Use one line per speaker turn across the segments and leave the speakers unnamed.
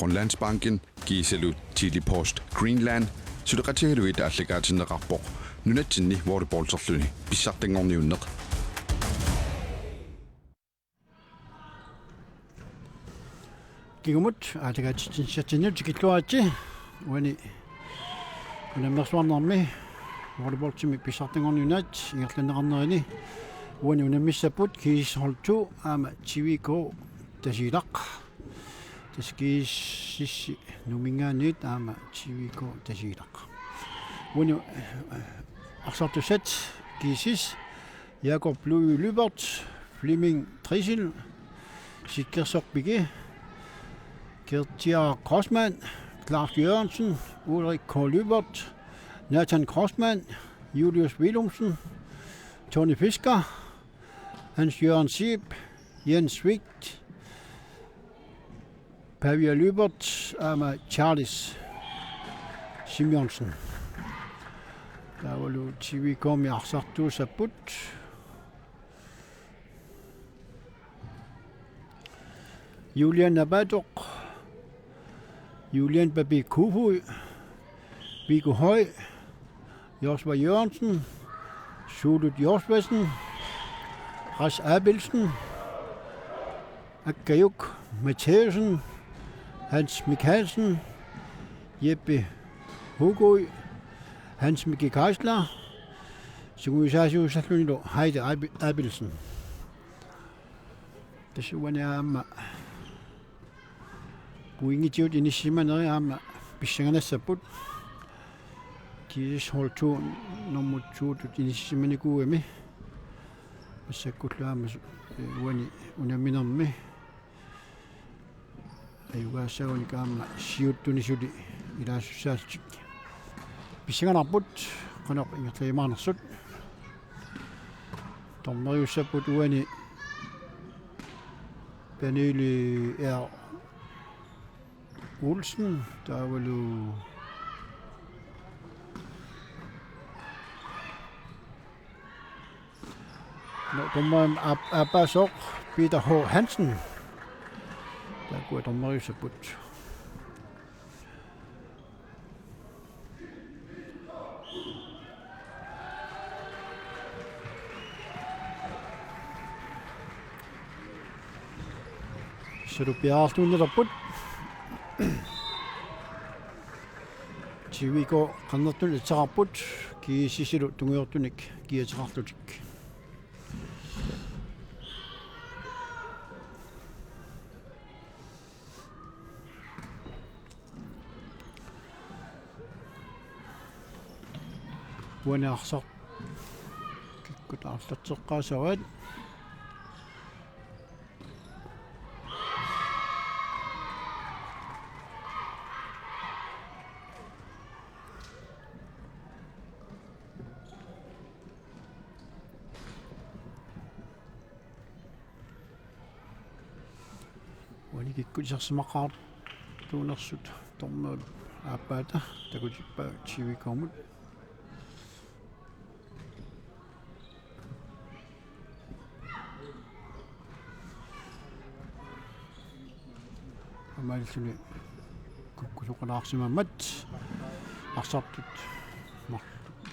Grønlandsbanken, GSS Telepost Greenland, Sydratihluit Allagaatineqarpoq, Nunatsinni Volleyball-erluni pissartanng Nunats.
Kigumut Allagaatinertinut tikilluaati uani unammersuarnermi volleyball-timi pissartanng Nunats ingerlaneqarnerini uani unamissaput kiissortu ama TVK tasilaq taskis numingaanit ama TVK tasilaq uani arsartusat GSS Jakob Lybert Flemming Trisil Sikkersorpige Gertia Crossmann Clark Jørgensen Ulrik K. Lybert Nathan Crossmann Julius Willumsen Tony Fisker Hans Jørgen Sieb Jens Vigt Pavia Lybert ama Charles Simonsen. Der var jo TVK med arsartu saput. Julian Abadok, Julian Babi Kuhu, Viggo Høj, Josva Jørgensen, Sulut Jorsvesen, Ras Abelsen, Akayuk Matheusen, Hans Mikkelsen, Jeppe Hugøj, Hans Mikke Keisler, Sugusasio Satlunido, Heide Abelsen. Det så var amma kuingitiut inisimaneri amma pissanganassapput kis holtu nomutsuutut inisimanikuumi massakkutlaama uani unaminermi ayugaassauni kaama siuttunisuli ilaasussaastik pissanganarput qanoq ingertliimaarnersut tormeriussapput uani Pernille R. Olsen, der var jo dommer Abbas og Peter H. Hansen, der går dommer i sabut. Så du bliver afsluttet der på. TVK kannatun itsarput ki sisilu tungiortunik kiatsartutik. Wana arsaq kikkut arlatseqqaasawat Kuisarsimaqaar tuunersut tormaal aappaata takutippa TVK-mut amaalsuni kukkusuqalaarsimammat arsartut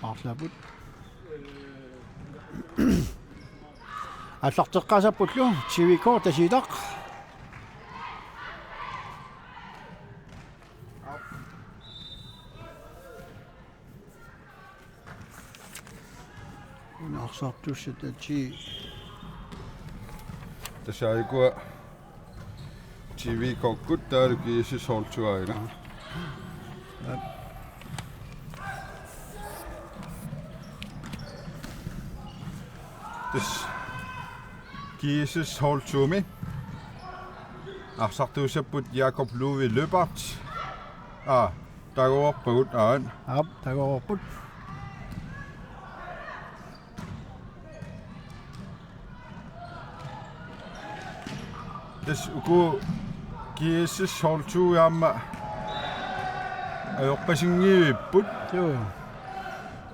aarlaaput аллартеққасаппуллу TVK тасилақ Sartussetati
tasaaikua TVK taaluki isissortuaina tas GSS-sortuumi arsartuusapput Jakob Lybert tagoorput aan
tagoorput
das uku GSS holtu jamma ajorpasingiipput
joo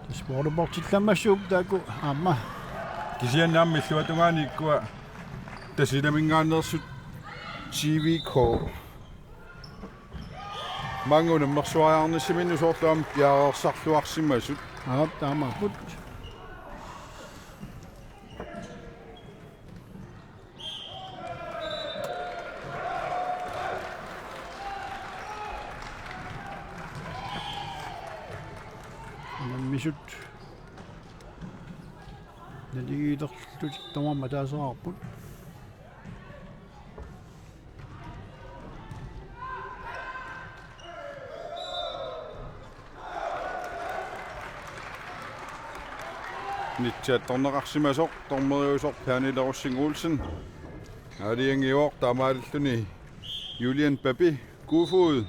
das volleyball-tillammassuk taku amma
kisiannaammi illuatungaaniikkua tasilamingaannersut TVK Mange nummersuajarne siminnusorluam piarersarluarsimassut.
Taamaput. Misut. Naligiilerlut tamamma taasaarput.
Nitsaattorneqarsimasoq tormeriusoq Pernillerussing-Olsen. Aliangior tamaalluni Julian Papi Kufud.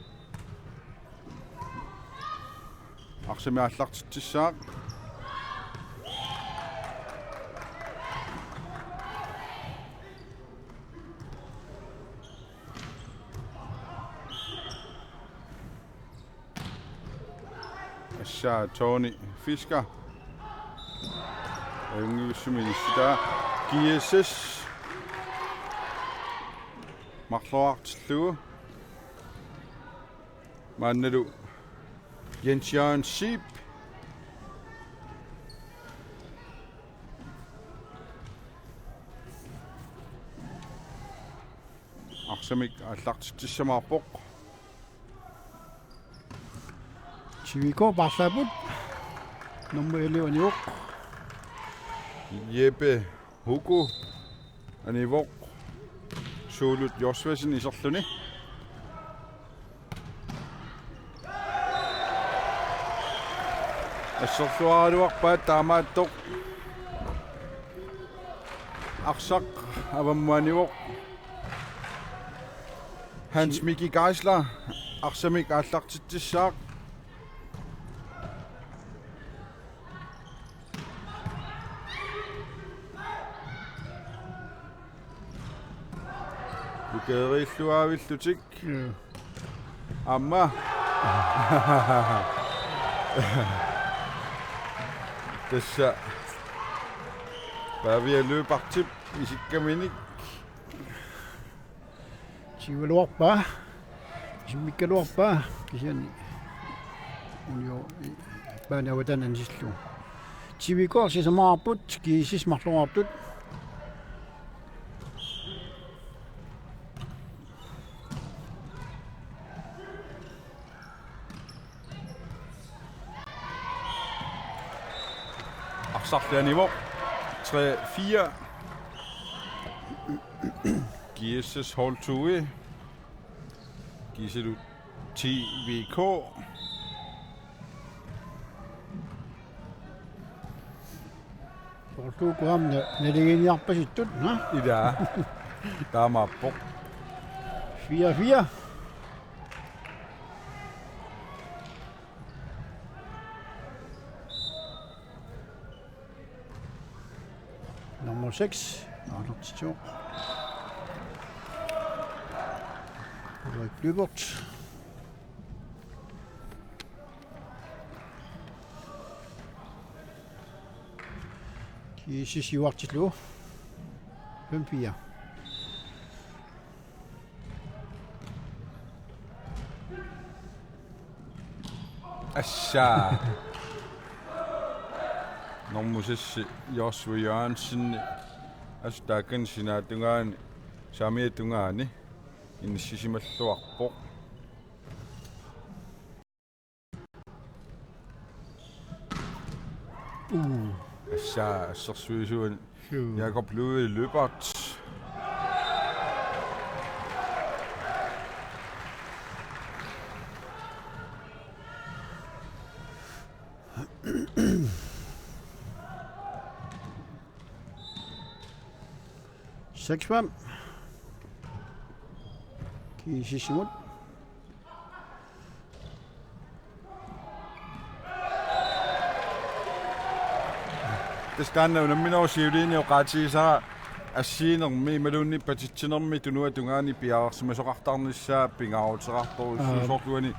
Arsimaallartittissaaq. Assa Tony Fisker. Angutit GSS Maqluartillugu Mannalu Jens Sip Arsamik allartittissamаарpoq
TVK Barslaput. Nummer 11 York.
Jeppe Hugo Anivok Sulut Josvesen isorluni Assorluaruarpa taamaattoq Arsaq avammuanivok Hans Miki Geisler Arsamik allartittissaaq Ukeerilluaavillutik Amma Tässä Päiviä løpartip isikkamini
Sivaluarpa. Simikkaluarpa. Kisiani. On jo paanavatanan sillu. TVK sisamaarput kiisismarluartut.
Arsarlianivok 3-4 GSS Hold 2 Giselut TVK
Tortuukuam naligiiniarpasittut, ha?
Ida taamaappoq
4-4. Nummer 6. Arnold Ulrik Blybert. Jesus juartillu. 5-4.
Assa Normusissi Josve Jørgensen Astakan sinatungaani samiatungaani inissisimalluarpoq Assa assersuisuun Jakob Louis Løbert
Seksvam. Kiisisimut.
Taskanna unamminoossiuliini oqaatiisaa ассиинерми малуунни патитсинерми тунуа тунгаани пиаарсимасоқартарнissaа пингаарутеқарторуссуусорлуани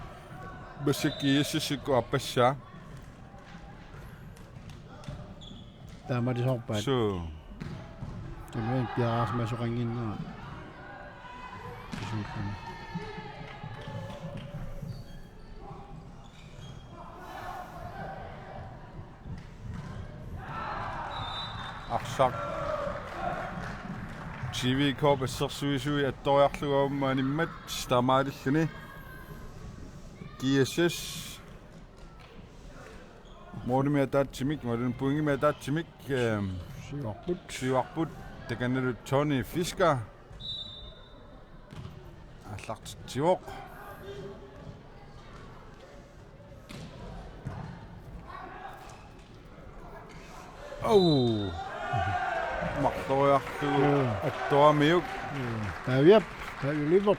бассаккииссикку аппассаа
таамалисорпаат
су
тунуан пиаарсимасоқангиннера кисуутани
Aqsaq TVK bessersuisui attoriarlugaummaanimmat stamaalilluni GSS modemiataatsimik modem puingimiataatsimik siuarput takannalu Tony Fisker аллартитсиоқ оу марториарлугу аттуамиук
Павилибот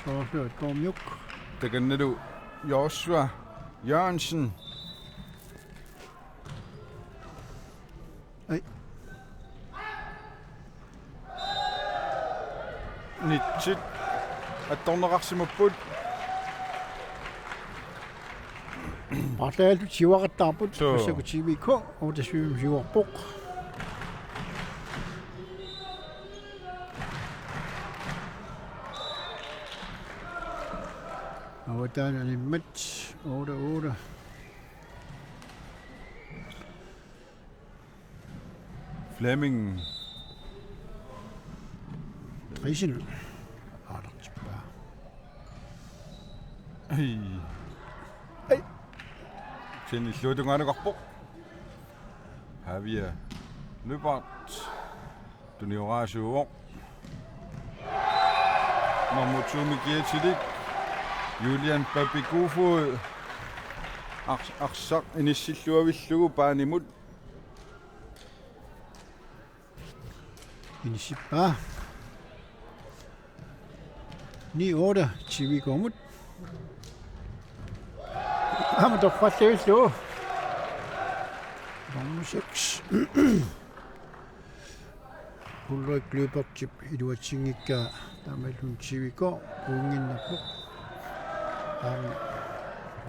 соорсуат коомиук
таганналу Joshua Jørgensen
ай
нитсит атторнеқарсимаппут
Баталу сивақаттаарпут пассаку TVK оотасвим сиварпоқ аватаананиммат 8
Flemming
Trisen алартиппаа
эй синиллуутунгаануқарпоқ Javier Løbert Dunioraasuoq Mamutumi Gietilik Julian Babigufod Aqsaq inissilluavillugu paanimut
инисиппаа 9-8 TVK мут амтоққаллавиллуу nummer 6 Ulrik Løbertip iluatingikka tamalun TVK uunginnappo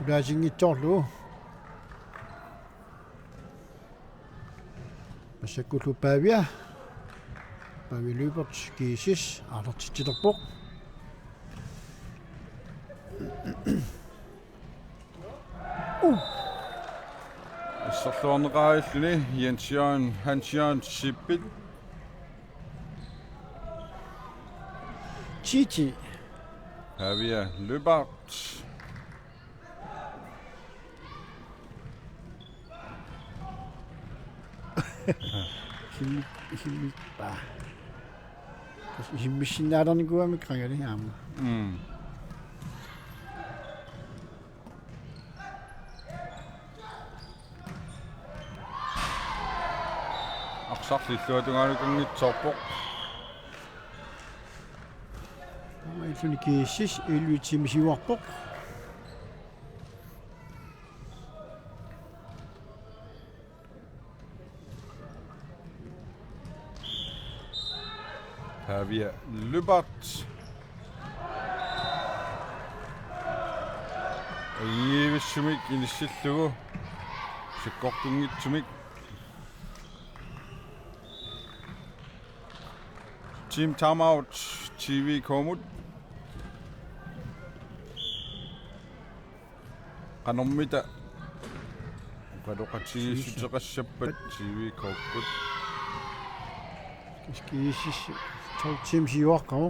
ulaatingittorlu masakkullu paavia Pavi Løbert GSS alartittilerpoq
Sorluarneqaalluni Hans-Jørgen Sippit
Titi
Javier Løbert
himippa himmissinaalernikuami krangali aama
Aqsarlilluatungaanukangitsorpoq
Iluni GSS illuitimisiuarpoq
Javier Løbert Ivissumik inissillugu sikkortungitsumik Team timeout TVK mut qanormita qadoqatigissuteqassappat TVK put
GSS toltimsiuarqamu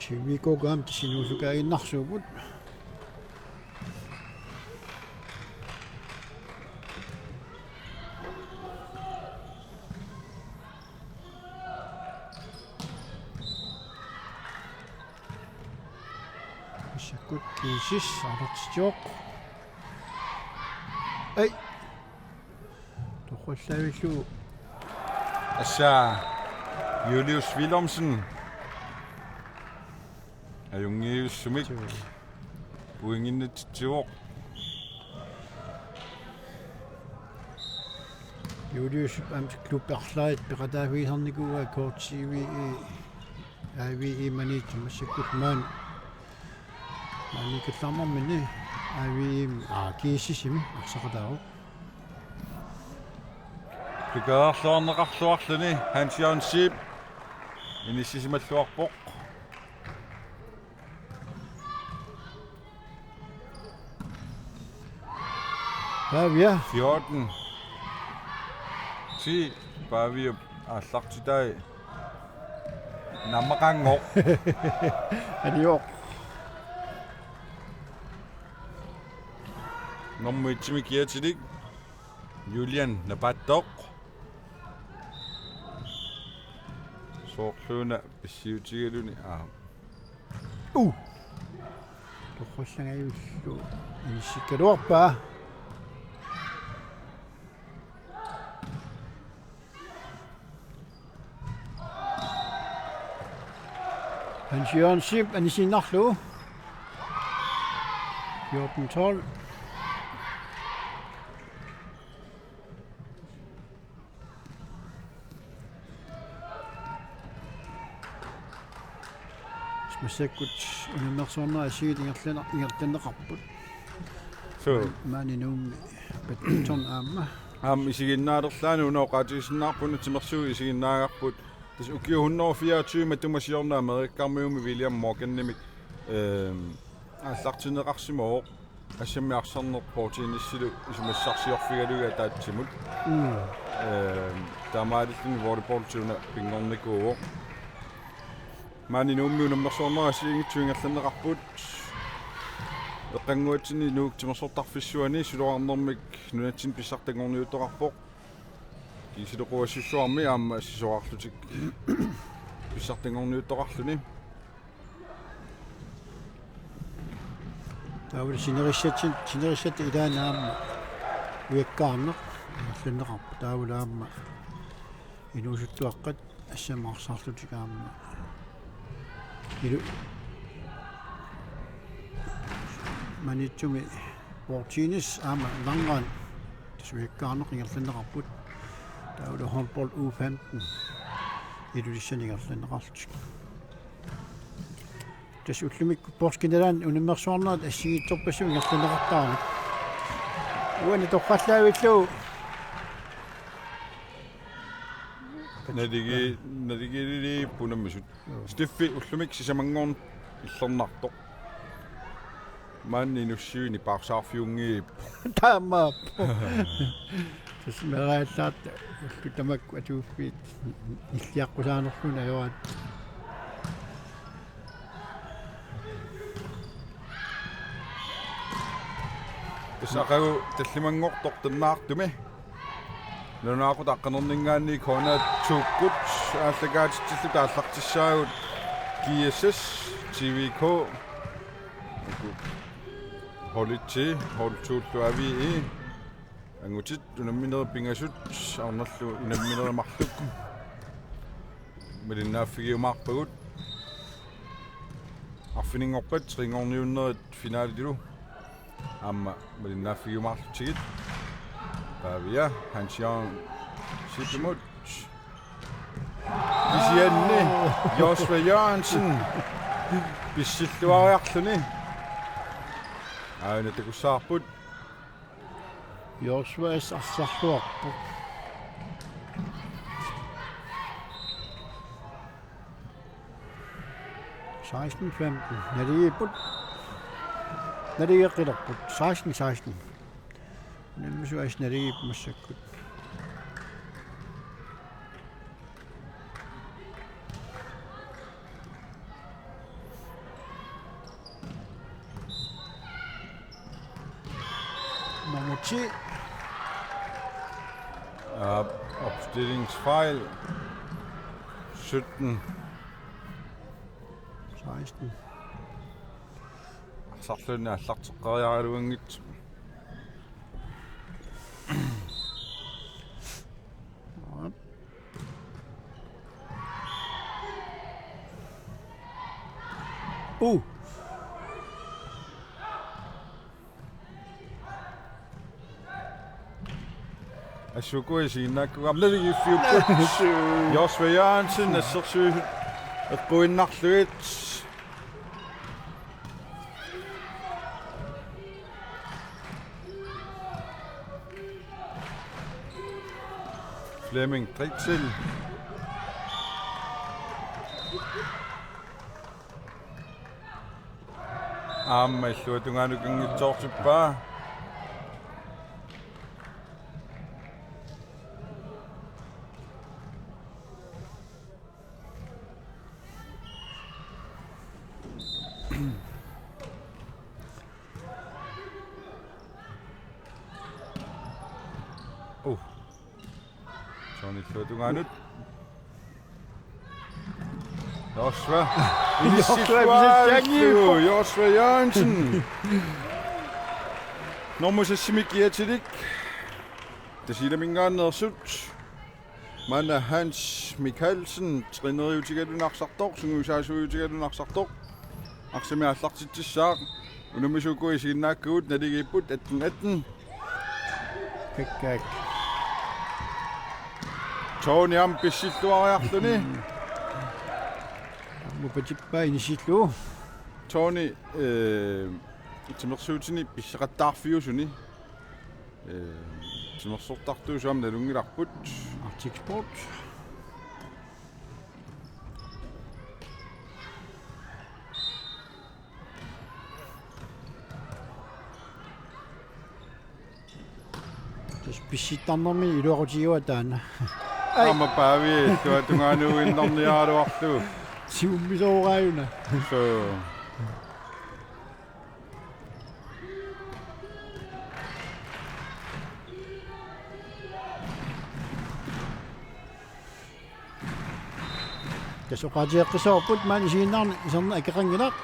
TVK gam sinusukainarsuuput sakut GSS alartitioq ai toqallavillu
assa Julius Willumsen ajungiussumik puinginnitsioq
Julius amt klubberlait peqataaviisernikua kort TV vi manit sikut man nikatlammer minni vi GSS imi arsaqataaru
Piqaarluarneqarluarluni Hans Jørgen Sip inissisimalluarpoq
ja
14 10 Bavi аллартитай наммaqanngor
adior
nommuitsimi kiatilik Julian napattoq soorluuna pissiutigaluni
toqqullangayullu inissikkaluarpaa Hans Jørgen Sip anisinarlu 14-12 Smasekkut unimmersuarnera asiit ingertanneqarput
so
maaninum badminton aamma
isiginnaalerlaanu unoqaatigisinnaarpunu timersuu isiginnaagarput tas ukiu 124 matumasiorna amerikkarmiumi William Morgannimik аллартинеқарсимоо ассаммиарсарнерпортиниссилу исумассарсиорфигалуга таатсимут тамаалиллуни волейболтуна пингорникууо манинуумми унаммерсуарнера сиингитсуингерланеқарпут эққангуатсини нууктимерсортарфиссуани сулуарнэрмик нунатсин писсартангорниутоқарпоқ кисилеқуассуссуарми аама ассисоқарлутик писсартангорниутоқарлуни
таавал синерissat илаанаама уяккаарнеқ алланнеқарпу таавалаама инуусуттуаққат ассамаарсаарлутикаама илу манитсуми портинис аама ланган тасуяккаарнеқ ингерланнеқарпут таавала håndbold U15 илулиссанигерланнеқарлутик тас уллумик порскинеран унаммерсуарнерат ассигитсорпассу ингерланеқартаарни уани тоққаллаавиллуу
надигили пунаммисут стиффи уллумик сисамангорн иллернартоқ манни нуссиуини паарсаарфиунгиип
таамаа тас мерааллаат уллу тамакку атууффиит иллиаққусаанерлуна юаат
тасақагу таллимангортоқ таннаартуми нунаақут аққанернингаанни кона тууккут ааллагаатитсиллу тааллартиссаагут GSS TVK Hollitti holtuullu avii Angutit unamminera pingasut arnerlu unamminera marluk melinnaaffigiumaarpagut arfiningorpat ringorniunnerit finaalilu amma melinnaaffigiumaarlutigit Pavia Hans Jørgen Sipimut Isianni Josva Jørgensen bissilluariarluni aina takussaarput
Josvas arsarluarpu 16-15 naliiqqilerput 16-16 nammusuas naliipmassakkut Mamuchi
opstillingsfejl 17
16
sarlunna allarteqqariaraluangit Asukui siinnaakkugamlaligiiffiupput Josva Jørgensen assersuut Eqquinnarluit. Flemming Dritzel. Illuatungaanukingitsoortippaa. Illuatungaanut. Josva. Josva Jørgensen. Normusassimikkiatilik. Tasilamingaannersut. Manna Hans Mikkelsen trineriutigalunaqsartoq sungusaasuutigalunaqsartoq. Arsamiallartitsissaaq. Unumisukui siginnaakkuut naligiipput 18.
Pikkak.
Tony am pissilluariarluni.
Mupatippa inisillu.
Tony timersuutini pissaqattaarfiusuni. Timersortartuusam nalungilarput.
Arctic Sport. Pissittarnermi iluarutiua taana.
Amma paavi tuatunganuinnerniaaluarlu.
Siummisoorajuna.
So
Kasoqaatiaqqisoopput maani isiinnaarni iserna akeqanginaq.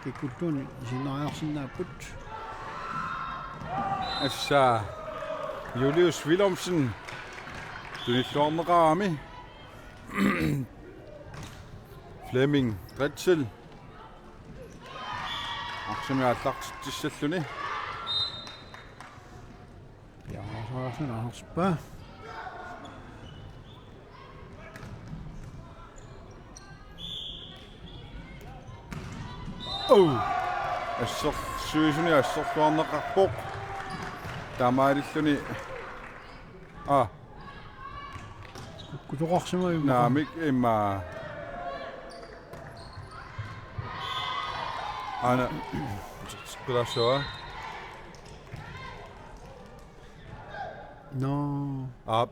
Kikkulluuni isiinnaariarsinnaaput.
assa Julius Willumsen tunilluarneqaami. Flemming Dritzel. Arsamiaallartitsissalluni.
Jaarsaarsun arspa.
Assor suisuni assorluarneqarpoq. Tamaarilluni.
Kutoqarsima yumma.
Naamik imma ana skurassoa.
No.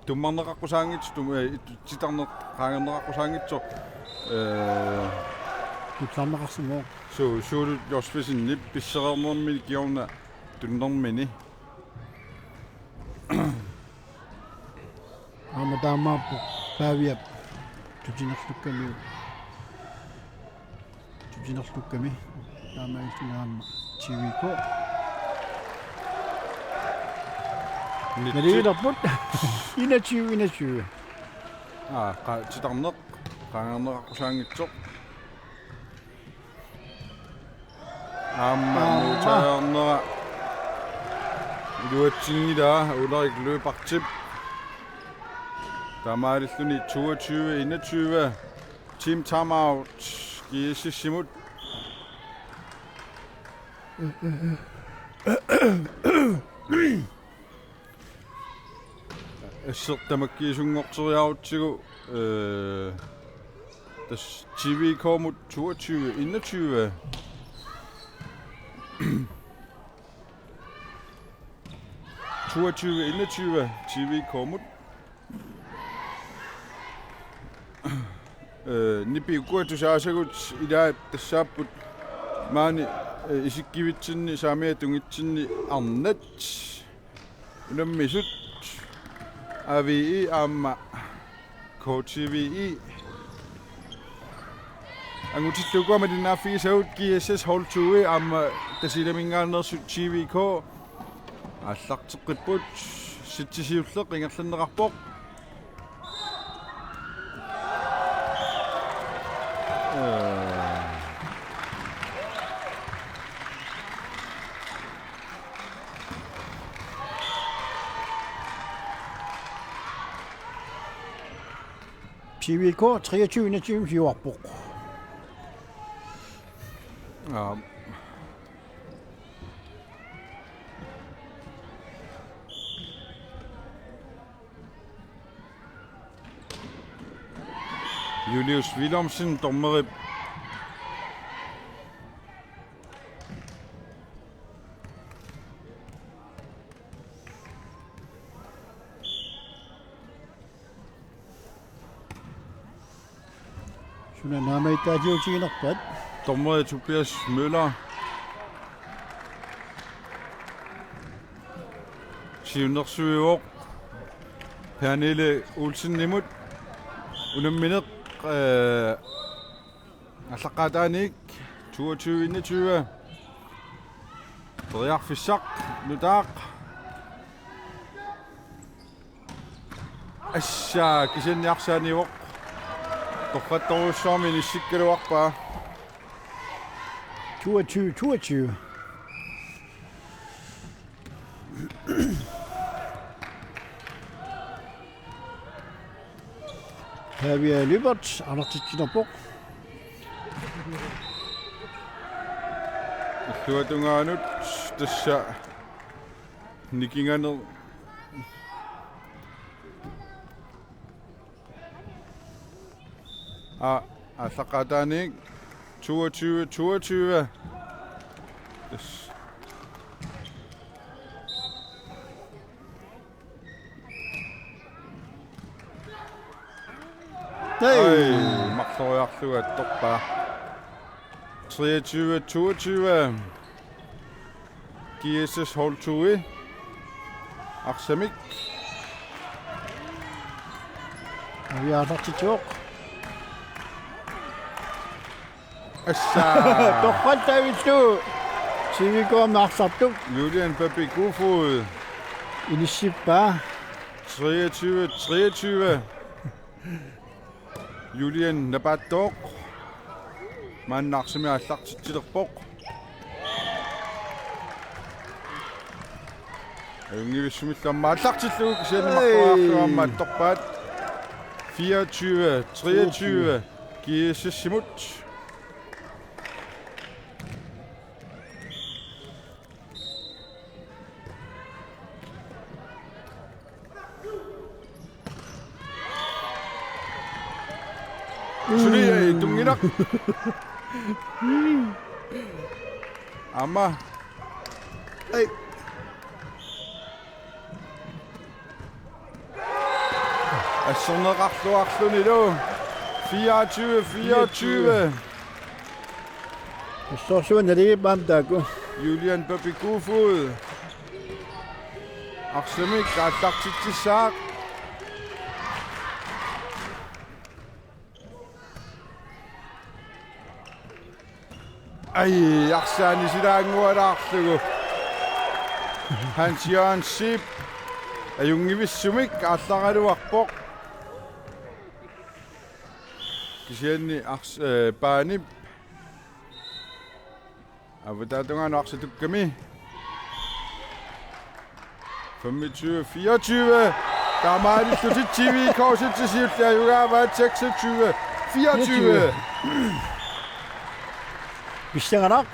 Tummarneqaqqusaangit titarneqaangerneqaqqusaangitso
Tutlarneqarsimo.
suulut Josfisinni pisserernermi kiorna tunnermini.
Ama taamaappu paaviap tutinerlukkami. Tutinerlukkami. Taamailtunaamma TVK. Naliilerput 21.
Titarneq qaangerneqaqqusaangitso. Taarnera iluatsingila ulerik løpartip. Tamaarilluni 22-21. Team timeout. GSS simut. Assertamakkiisungorteriarutsigu tas TVK mot 22-21. TVK mot nipi kuatusaasagут ila tassaapput maani isikkivitsinni saamiatungitsinni arnat unammisut AVI amma KTVI Angutit lukuama dinaafigisagut GSS hold 2 amma tasilamingaannersut TVK аллартеққиппут ситсисиуллеқ ингерланнеқарпоқ
TVK 23-21 fjorpok.
Ja. Julius Willumsen, dommere.
Sunanaama itaatiutiginerpat.
Dommere Tobias Møller. Siunersuiuq. Pernille Olsen Nimut. Unammineq allaqaataanik 22-21. Riarfissaq nutaaq. Assa kisenniarsaaniuq. Toqqattoruussaarmi nissikkaluarpaa.
22. Her vi er løbet, Angutit.
Tuatungaanut tassa nikinganer allaqaataanik 22. Ej, maqtoriarluga torpaa 23-22. GSS hold 2. Arsamik.
Vi har Angutit.
Assa.
Toqqattaavittu. TVK marsartu.
Julian Babikufod.
Inissippa.
23. Julian Nabattok. Mannarsami аллартитсилерпоq. Ungivissumillamma аллартиллуг кисианнамартораарлуамма торпаат 24-23 GSS simut. Suri tunginak. Amma. Hey. Assonerarluarluni lo. 24.
Sorsuanari bamtaku.
Julian Babikufod. Arsamik allartittissaaq. Ej, arsaani silaangualaarlugu. Hans Jørgen Sip. Ajungivissumik allaraluarpoq. Kisianni paanip. Avutaatungaanu arsatukkami. 25-24. Der er meget lige til TVK, så til sidst er jo været 26-24.
Bissanganak.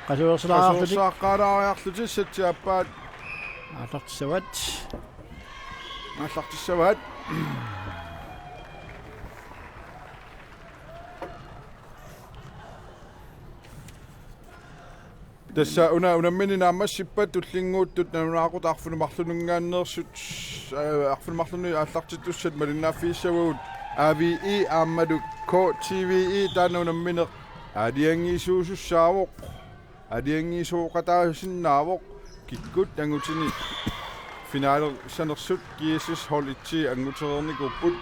Qasuursalaa.
Qasuursaaqaalaariarluti sattiappaat.
Atartissawat.
Allartissavat. Tässä unamini naamassippat tullinguuttut nanunaaqutaarfunumarlunungaanneersut arfunumarluni allartittussat malinnaaffiissavut AVI aammadu KTVI taana unammineq adiangiisuusussaavoq adiangiisuuqataasinnaaavoq kikkut angutini finaaler sanersut GSS hold 1 anguterernikuput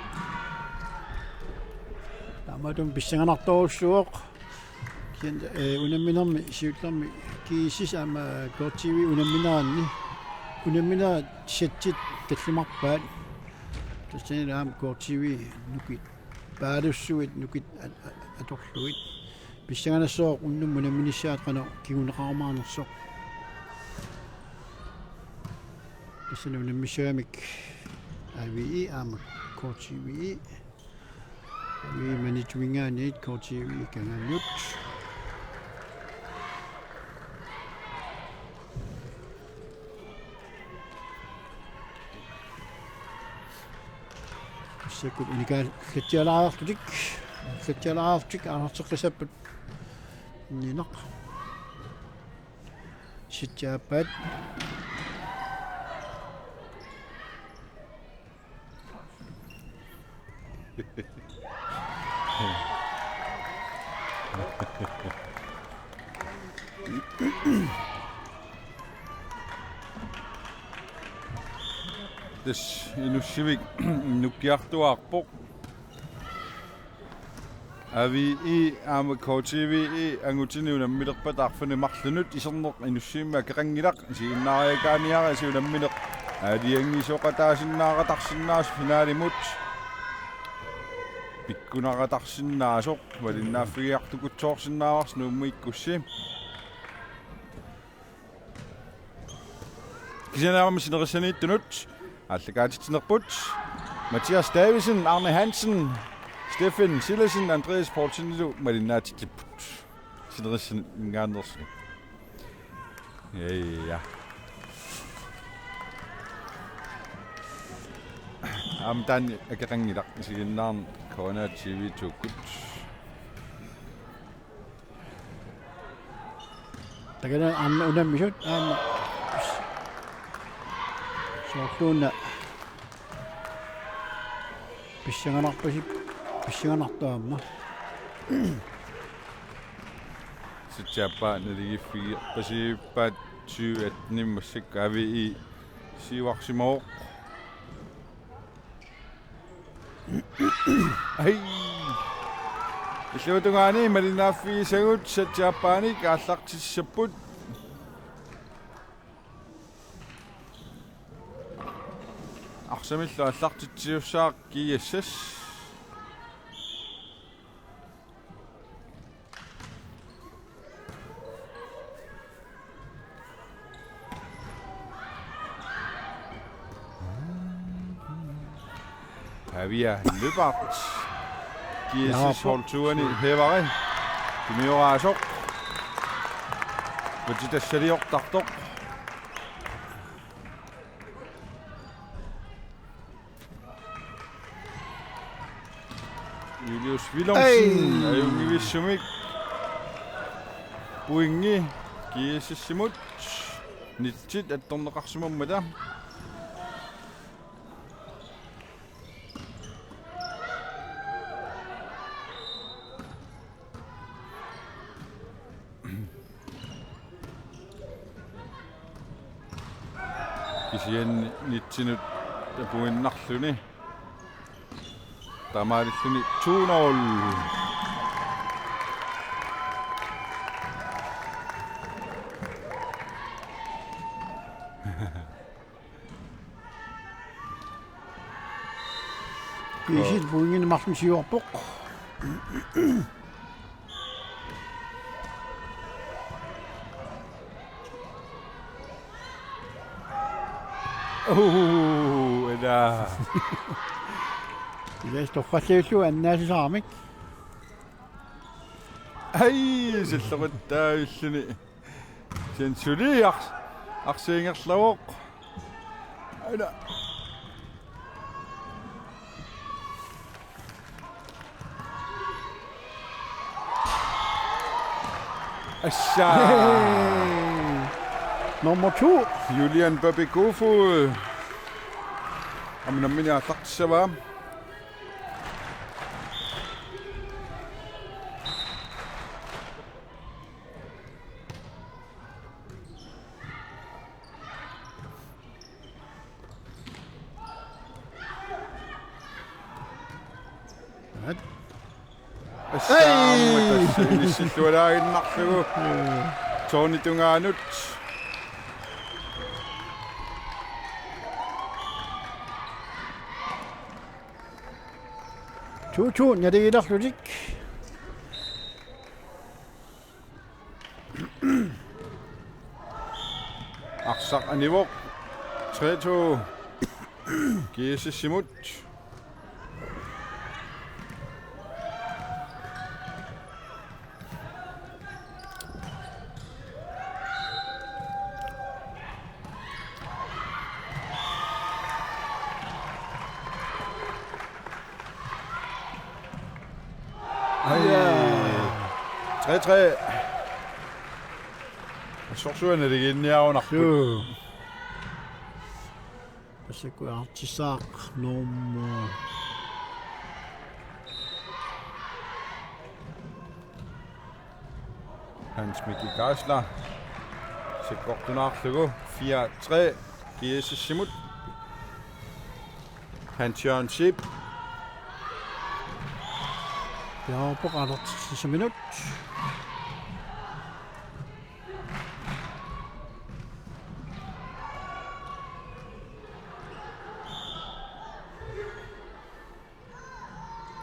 Tamadum bissanganartoruussuoq. Unamminermi siutlermi kiisis ama KTV unamminaanni. Unammina chattit tallimarpaat. Tassanilaam KTV nukit paalussuit nukit atorluit. Bissanganassoq unnum unamminissaat qana kiguneqarmaanersoq. Tassani unammissaamik AVI ama KTV. Vi managewingaanit KTV kangalut. Sekut inikal kitjalaartutik. Kitjalaartik ararteqisappat. Ninaq. Sitjaapat.
Des inussivik nukkiartuarpoq avi I aama KTV angutiniunammilerpat arfani marlunut iserneq inussiimma keqangilaq isiinnaariakaaniara isiunammineq aaliangisoqataasinnaaqatarsinnaas finaalimut pikkunaqatarsinnaasoq valinnaaffigiartukutsoorsinnaavars nuummiikkussi kisanaaramisinerisaniittunut allakaatitinerput Mathias Davidsen, Arne Hansen, Steffen Sillesen, Andreas Poulsenilu malinnaatitipput sinerissingaannersi ja amtan akeqangilaq isiginnaarn Corona TV tuukkut
Takana anna unammisut aama soorluunna pissanganartuamma
sitsaappa naligiffi pasiippaat 20 avi I siuarsimooq ai illuutungaani malinnaaffigisagut sitsaappaani kaallartissapput arsamillu allartitsiussaaq GSS Pavia løbart GSS holdturen I hevari Kimioraasoq Vajitassaliortartoq Julius Willumsen ajungivissumik puingi GSS-simut nitsit attorneqarsumammata kisian nitsinut puinnarluni Tamarilluni 2-0
Kiisit puingin marsum siuarpoq.
Eda
Ilas toqqalluullu annaasisaarmik.
ai silleruttaavilluni sen suli arsiingerlavuq ada Assa
Nummer 2.
Julian Babikofu amnammina taqsava Nissillualaaginnarlugu toornitungaanut
Tutu nadigilarlutik.
Arsaq anivoq 3-2 GSS-simut 3-3. Sorsuana digin yaunarput.
Passaku artisaaq normu.
Hans Mikkel Geisler. Sikkortunarlugu 4-3. GSS simut. Hans Jørgen Sip.
Ja, på sidste minut.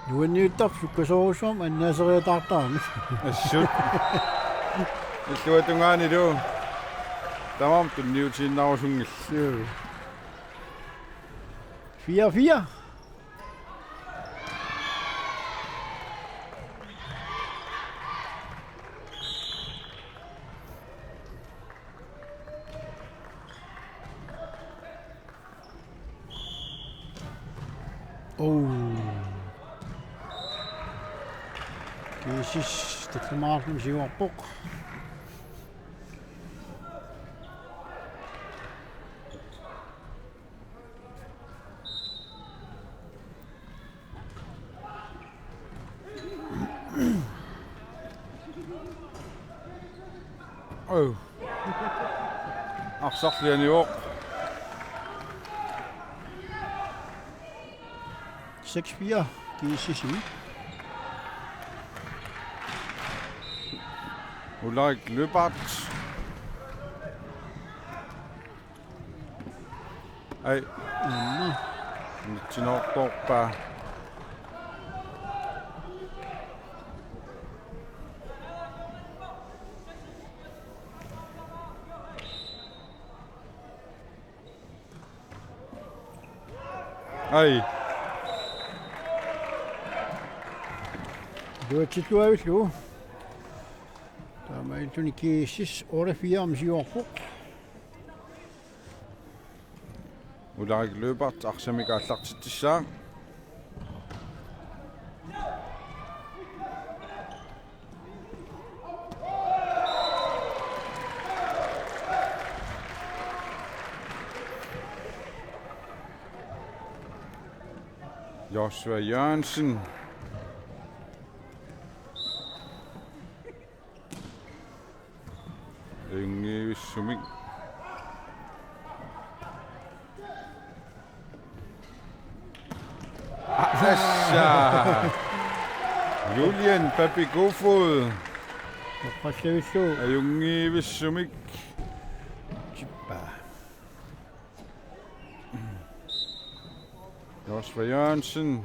Nu er nyt op, så så som en næsere dagdam.
Shoot. Det var tungan itu. Tamam tu new chin na sungil.
4-4. Jezus, dat gemaakt hem zo op pok.
Oh. Afzachtelijk nu op.
6-4. GSS.
Ulrik Løbart. Ej. Til nok bare. Ej.
Det var tit, du er jo. Der er meget sådan i GSS 8-4 om 7 år på.
Ulrik Løbart, aksemik allart tissa. Joshua Jørgensen. Inge Summing. Asha. Julian Papi Godfod.
Hvad skal vi så?
Inge Summing. Joshua Jørgensen.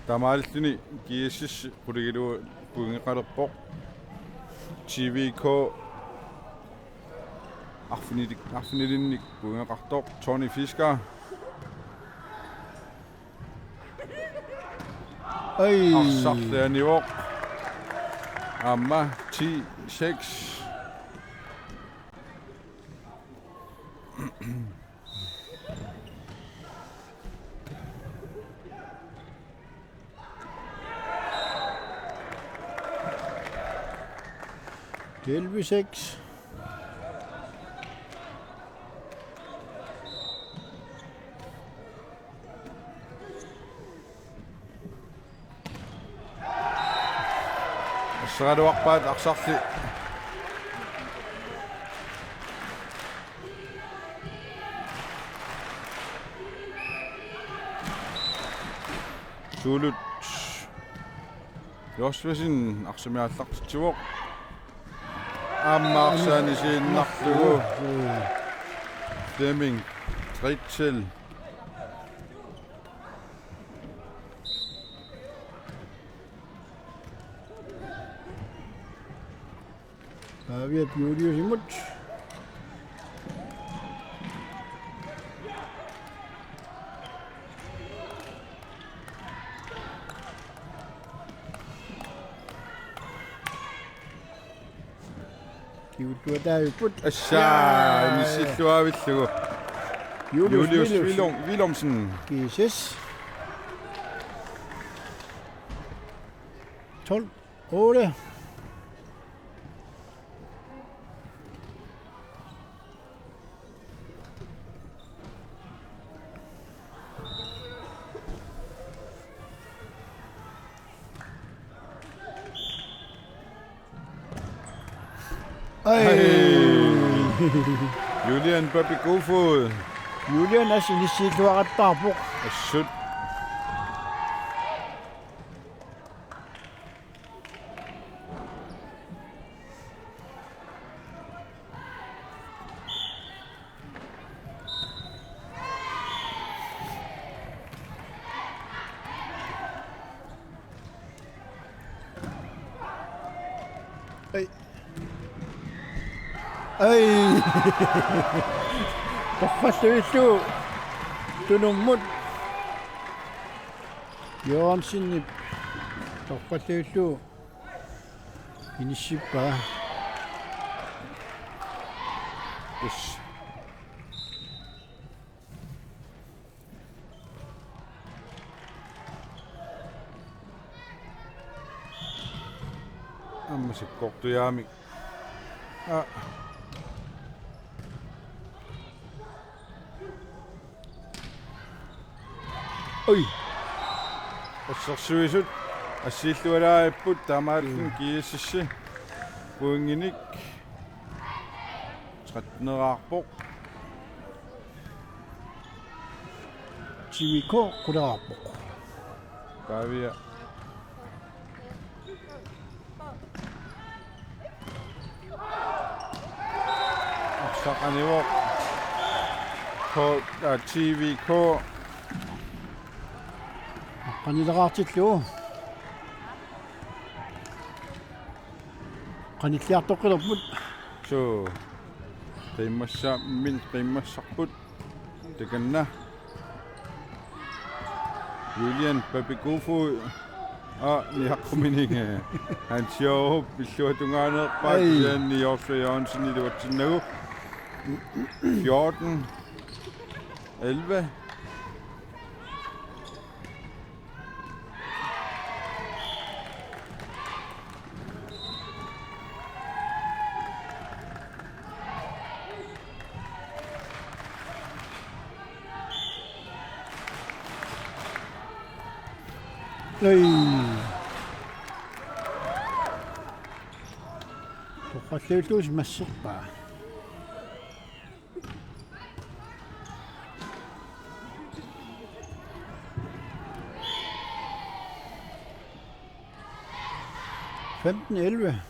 Damaltini GSS Pudigido Bungarapok TVK Affinidin Bungarapok Tony Fisker. Afsagt niveau. Amma 10-6.
Det er 11-6.
Radioa بعد أقصى سولت يوسفين أقسم يا ثقت تجوق أما أقساني شيء نقطه Fleming 3-til
Vi har Beauty imod. Du er der jo på.
Asha, ni sidder jo ved Julius Willumsen.
GSS. 12, 8.
Julian Bobby Godfod.
Julian er sin situeret darbuk.
Og sødt.
Ej. Første itu. Tunumut. Jørgensen. Første itu. Inisippa.
Yes. Amma se kohtu jaami.
Oi.
Og så syysut. Og siltuaraa ipput tamaallun GSS. Puinginik. 13-nerarpoq.
TVK kudarapuk.
Kavia. Saqanivoq. På TVK.
Qanilaqartillu. Qanilliartoqillerput.
Så qimmassa min qimmassarput takanna Julian Bobby Godfod nihaqquminiga han sjov pilluatungaanерpaa ni Joshua Jørgensen i det var til nu 14 11
Toqalluulluus masserpaa. Femten 11.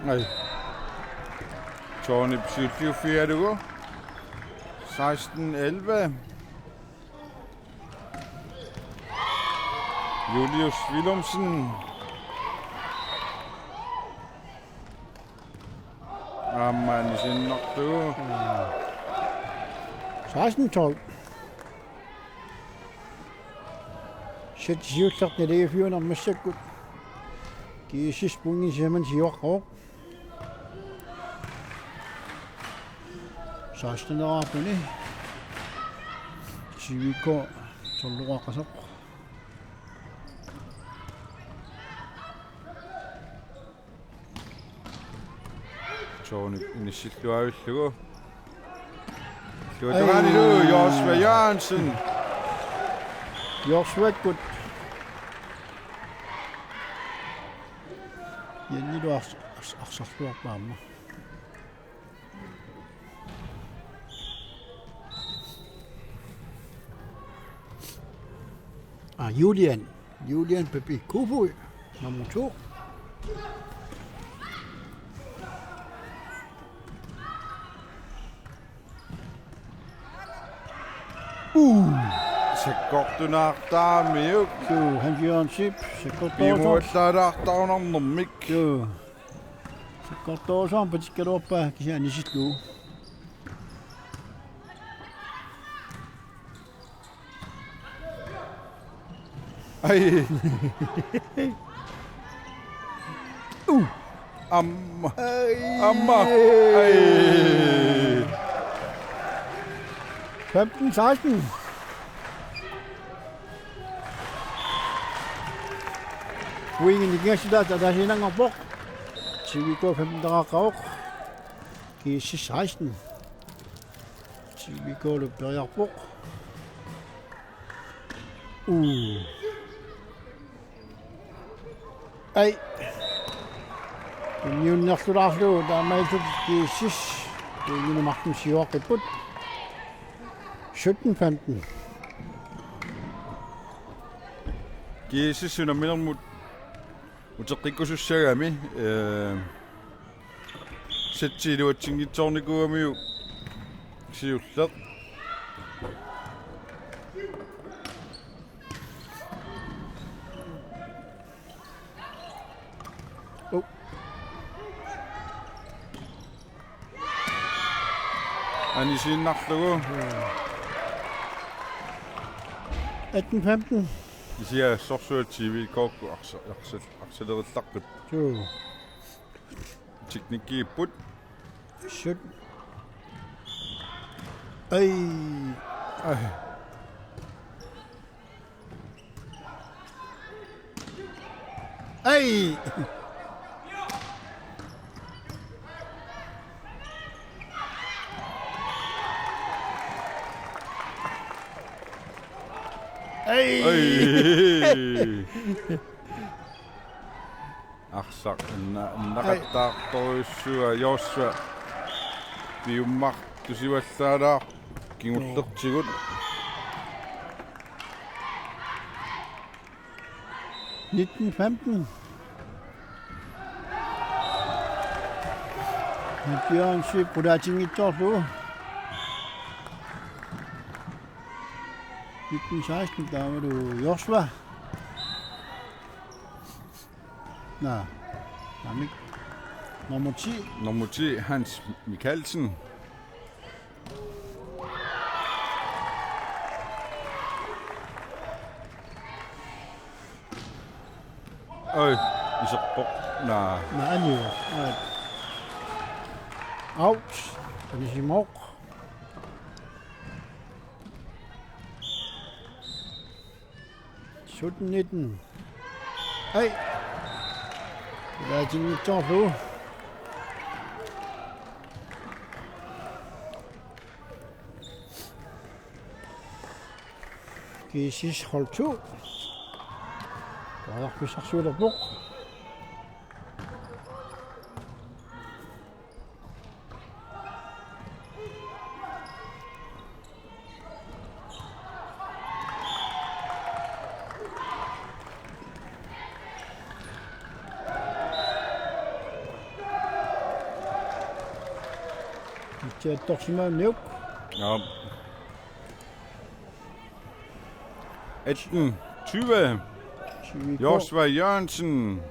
Nej. Tony Psylio Fjerdugo. 16-11. Julius Willumsen. Amman i sin nok du.
16-12. Sæt siutlart nede fyren om massakkut. GSS bungi sammen siuaqquq. 16-nerarpuni. TVK tolluqaqasaq.
Tony inissilluavillugu. Luutugani Joshua Jørgensen.
Jorsvakkut. Jennilu arsarluarpaamma. Julian Bobby Godfod, nummer 2.
Så godt du nagtaa miuk.
Så Hans Jørgensen, så godt
Bimuullaadaartaunarnermik.
Så godt doosan patikkaluarpaa kisianisitlu.
Ai. Amma.
Ej.
Amma. Ej.
15-16. Buingin di sida ada sinang ngopok. TVK 15 kaok. GSS 16. TVK le berjapok. Ej. Den nye nærkudaflo, der er med til GSS. Det er lille magten siger på 17-15.
GSS syner mellem mutaqikkusussagami satsiluatsinngitsornikuamiu siulleq Anisinnarlugu
18-15.
isia sorsuat TVK arsalerillaqqut
Jo.
teknikkiipput
17. Ej. Ej.
Arsaq naqattaartorussua joossua piummaq tusivallaalaaq kingullertigut
19-15. Bjørn Sø Brudatingittorlu. 19-16, der var du Josva. Nej, nummer 10.
Nummer 10 Hans Mikkelsen. Isabok na
Nej, nu. Out. Det er Simok. Sådan 19. Hey. Der er ting, vi tager på. GSS hold 2. Der er vi så sødt at bruge. Det er doch sådan noget.
Ja. 18-20 Josva Jørgensen.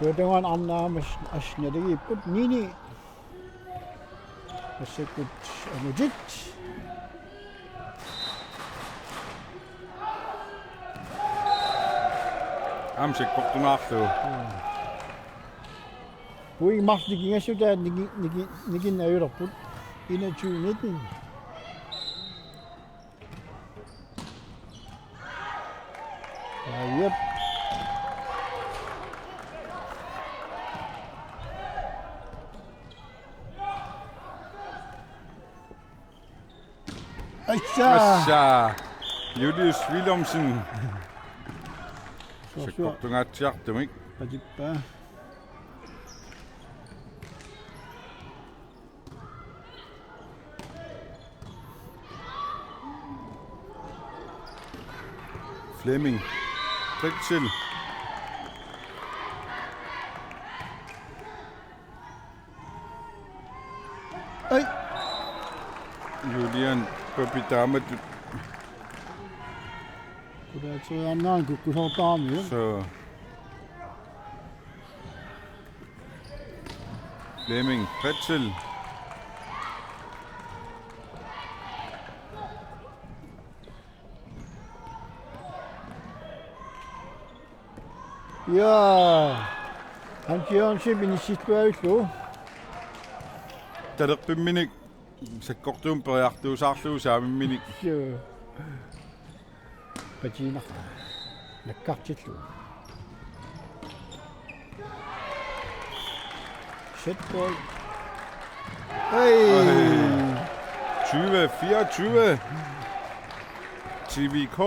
Så det var en anden med snedde i på 9. Og så godt Angutit.
Amsik Tunaata.
Buing magt det gik så der nigin er jo på 21-19. Ja, yep.
Assa. Julius Willumsen.
Så
Tunaatiartum ik.
det bare.
Flemming. Triktil.
Ej.
Julian Popidama.
Det er så anden kunne så dame.
Så Flemming Pretzel.
Ja, han Jørgensen minisistuaillu.
Talerpimminik sakkortuum periartuusaarluusaamimminik.
Patina. Nakkartillu. Setball. Hey!
20-24. TVK.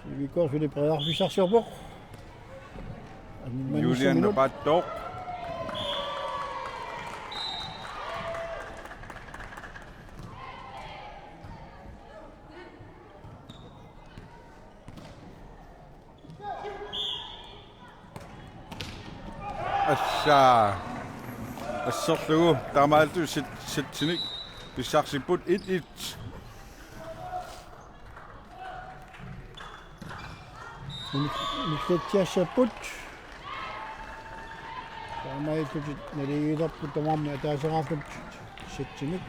Vi går for det bredere, vi så ser bort.
Julian Nobato. Assa. Assorlugu taamaaltu sinik pissarsipput 1-1.
Nixtettiassaput. Saamaitut naligiilerput tamammi taaseraarlut sitsinik.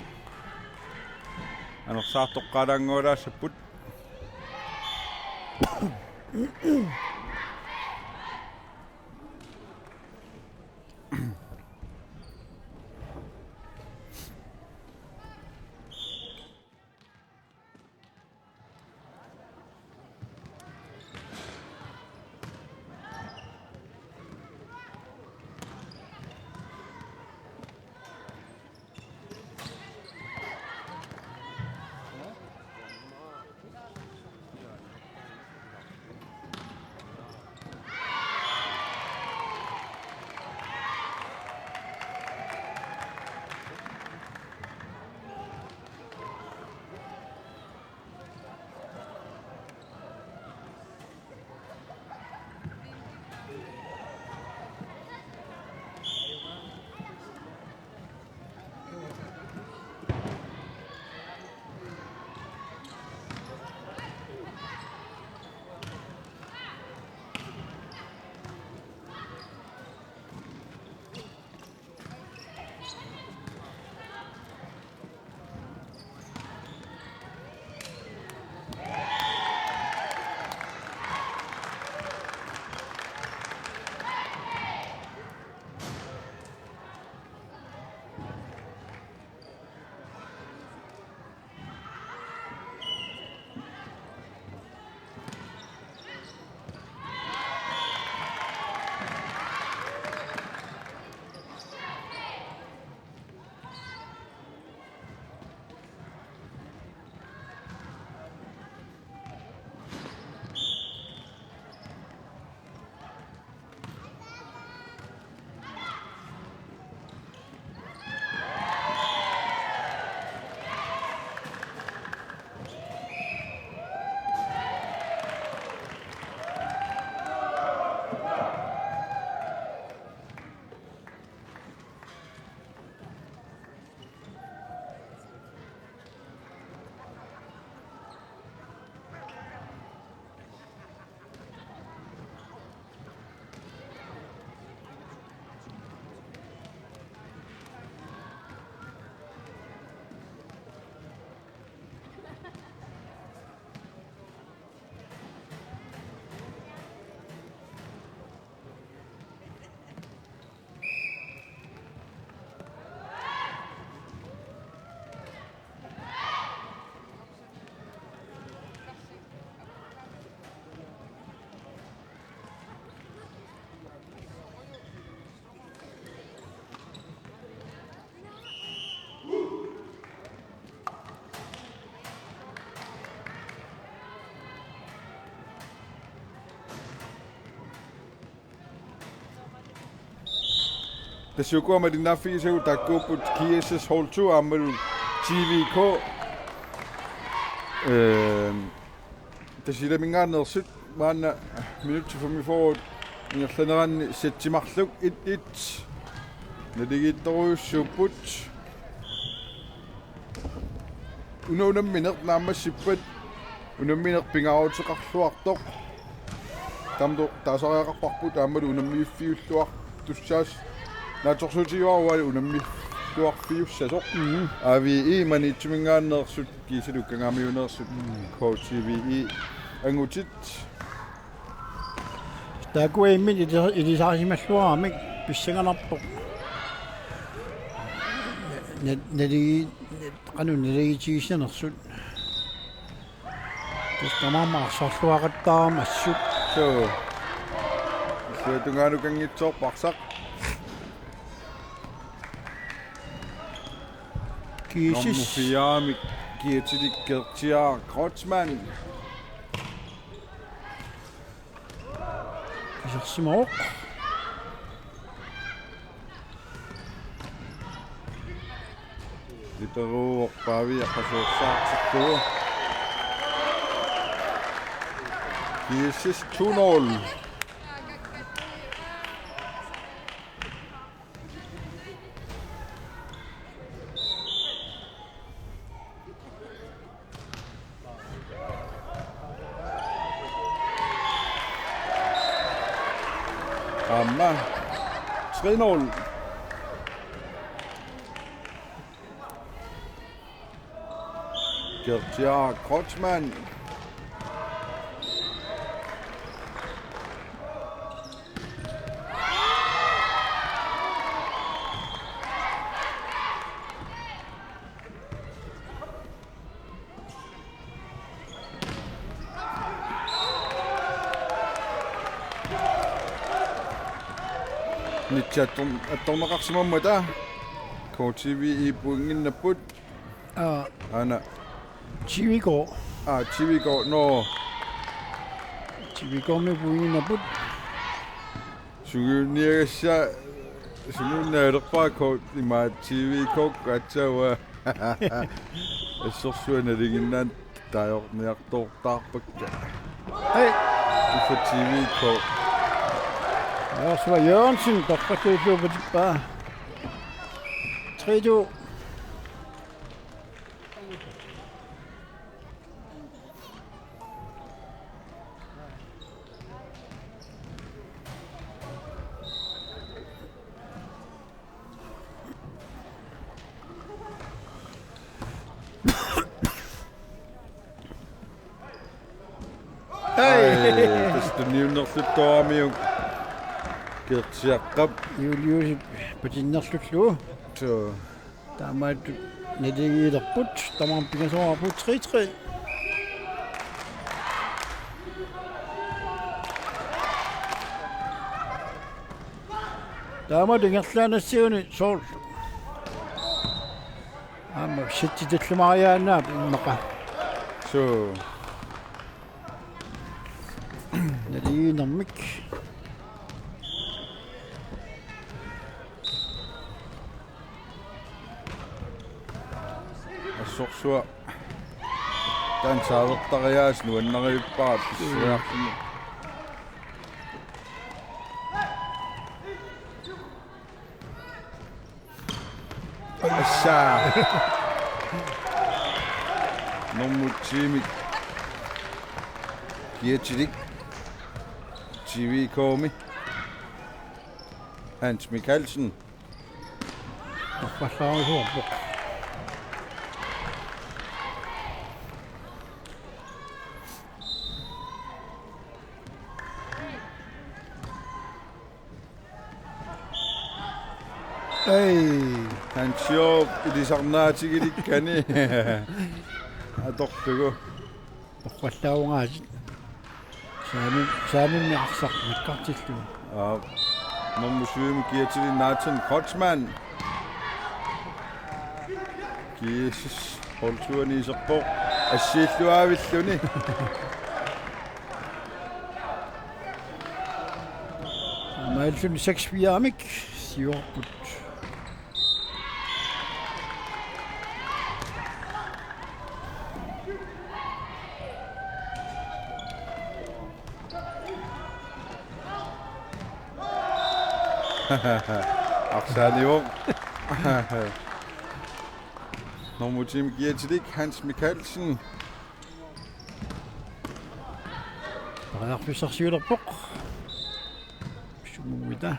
Anersaartoqqaalaanguulaassaput. Tasuku med din nafise ud, der går på GSS hold 2 ammel TVK. Det siger min gang noget sit, man minut til for mig forud. Jeg kender han sæt til magtluk 1-1. Når det gik dog så but. Under minut nærmest sippet. Under minut penge af til raksuagtok. Der så er rakbakbud, der med under mig 4 sluag. Du sjas. Natorsuutiuarua unammi tuarfiussasoq avi mani tumingaannersut kiisalukkangaamiunersut KTV Angutit
Takuimmin ilisaasimalluaramik pissanganarpoq nali naliitigisanersut tastamaamarsorluaqattaarama assut
so tungaanukangitsoorparsaq
kiisis
fiaamik kietilikkertiaa Krotsman
kisarsimaroq
liperuorpaavi aqasuorsaartikkugu kiisis 2-0 Amma 3-0 Gertja Krotsman Nitchatum attornaqarsimammata KTV ipuinginnapput ana
TVK
TVK no
TVK me puinginnapput
suguniagassa sununnaerpaako ima TVK atsawa assorsuanaliginnaan taajorniartoortaarpakka
hey
ufa TVK
Joshua Jørgensen torpattuulluupatippa 3-2
Tastuniunnerluttoamiuk Gertsiaqqap
Julius patinnerlullu
so
taamaat naligiilerput tamaam pingasoorput 3-3 taamaat ingerlaanassiuni soorlu amma sittitallumariaannaap immaqa
so
naligiinermik
assorsua tan saavertariaas nuannariupparat pissuartumi assa nommutsiimik kietilik TVK Hans Mikkelsen
torpallaarihuarpoq
Hans jo ilisarnaatigilikani atortugu
torpallaungaasi saamin miarsaq mikkartillu
nommusuimi kietilinnaatsen Krotsman kiisis holtuaniiserpoq assiilluaavilluni
mailsuni 6-4 amik siorput
Arsaaniuq nommutsiimi kietilik Hans Mikkelsen
Pararfissarsiulerpoq sumuita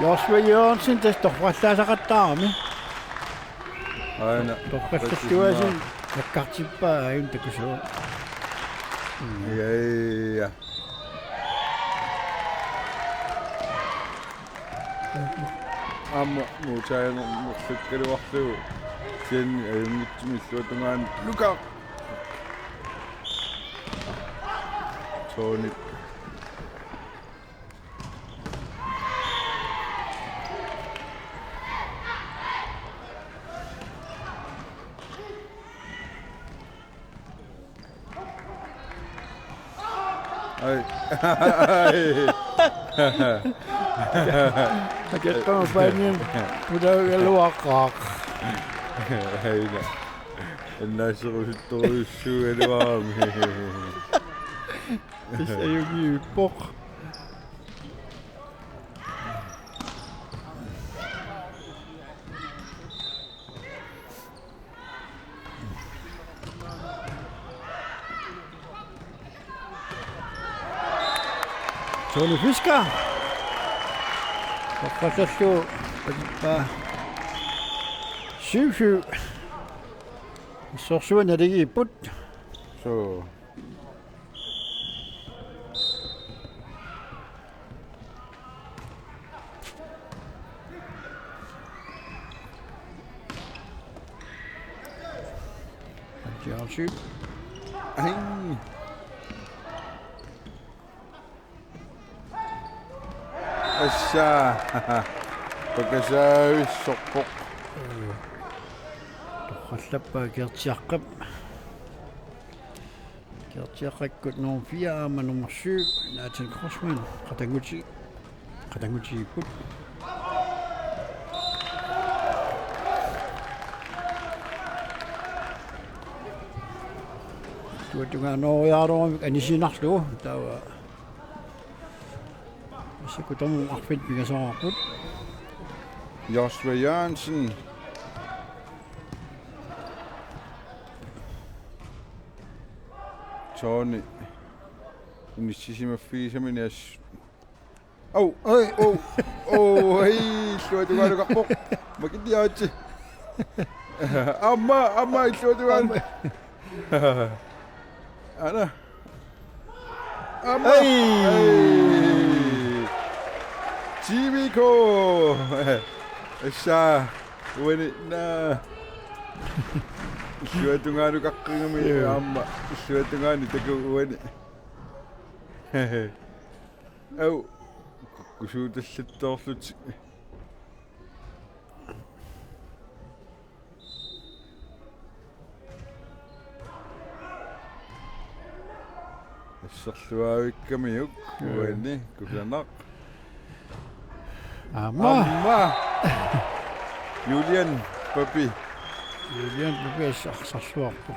Joshua Jørgensen, det står fallasaqattaarami.
Aina.
Toqqallattuasin nakkartippaa ayun takusua.
Ja. Amma muutaino muqsikkaluarlugu tianni ayungitsimilluatungaan luka. Tony.
Kettoon painin pudaluaqaaq.
Heina. Ennaisserusuttoruissuugaluarami.
This ayungi pok. Tony Fisker. Toqqallallu patippa 7-7. Sorsuan aligiipput.
So.
Jørgensen.
Ai. Assa. Pakasaavissorpoq.
Toqqallappa kertiaqqap. Kertiaqqakkut nummer 4 arma nummer 7. Nathan Crossman. Qatanguti ipput. Tuatungaanoriaaroamik anisinarlugu tawa sikutam arfit migasoorput
Joshua Jørgensen. Tony. Inissisimafiisaminias. Hei, sluatugaluqarpoq. Makitiaatsi. Amma sluatugaan. Ana. Amma. TVK. Essa. Uani na. Sluatugaluqaqqingami amma. Sluatugaani taku uani. Kusuutallattoorlut. Sarluaavikkamiuk uanni kusanaq. Amma. Julian Papi
sarsuarpu.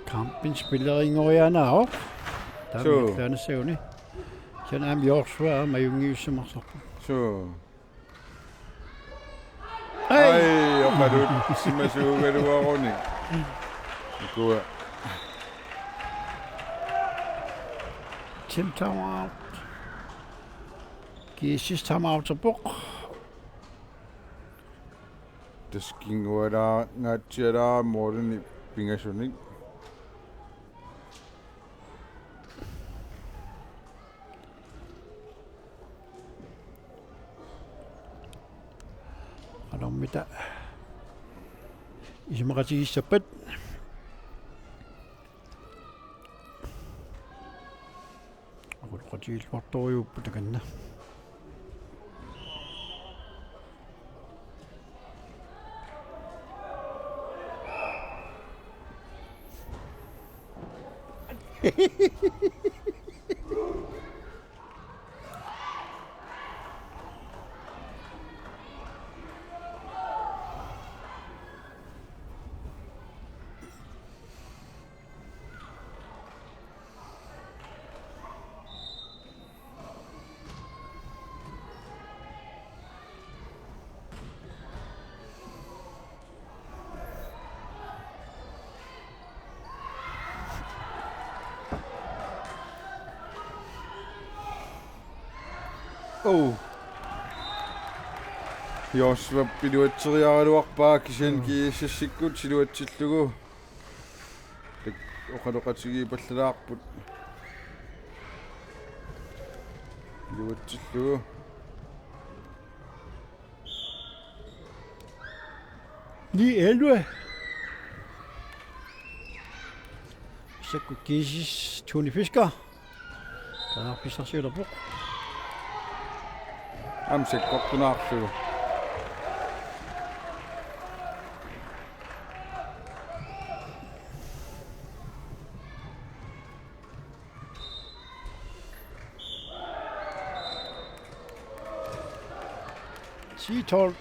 Kampen spilleringorianaaq. Taamillana sauni. Sen Joshua majungiussumarsarpu.
So. Ai, oqalut simasuugaluaruni. Kua.
Tim timeout. GSS timeout abok.
Taskinguara ngatiara morni pingasunik.
Anomita. Ismakati sapat. Qati illuartoriupputakanna.
Josva piluatseriaruarpaa kisan GSS-ikkut siluatsillugu. Oqaloqatigi pallalaarput. Piluatsillugu.
Lige 11. Så kunne GSS Tony Fisker. Der er pisser sætter på.
Amsekkortunaarlugu.
T12.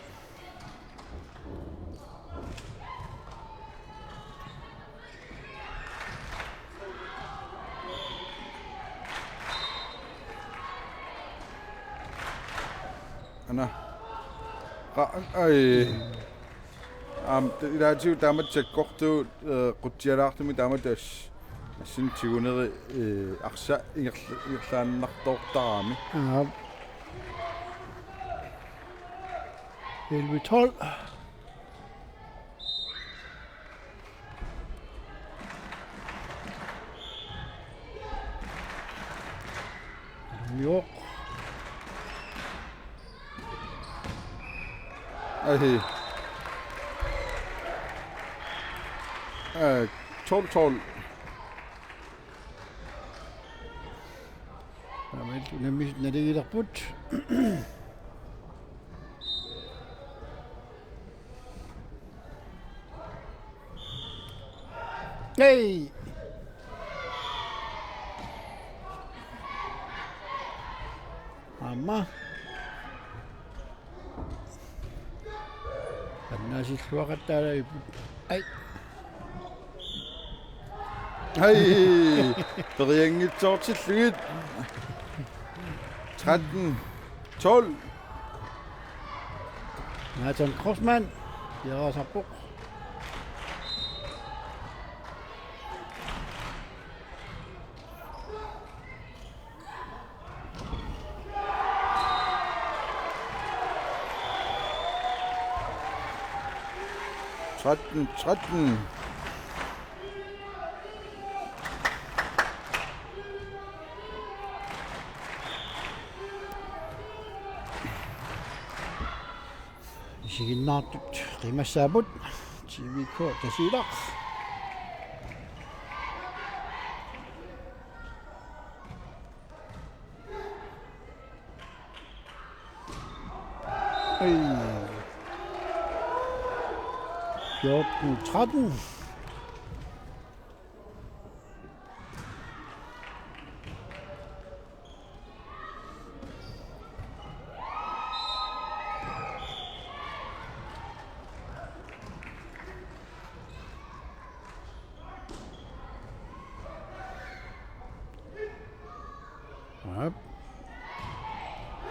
Anna. Ai. Ilatiu tamatsekkortu qutialaartumi tamatas. Assin tiguneri arsa irlaannartoortarami.
Ja. 11-12. Jo.
Ai. 12-12.
Nemlig når det er der put. Hey! Mamma. الناس الوقت ترى أي
Hej! Drengetsort 13. 12.
Nathan Crossman. Jeg har på.
Tretten.
Sige nattut rimassabut. TVK kasidak. Ej. 14-13.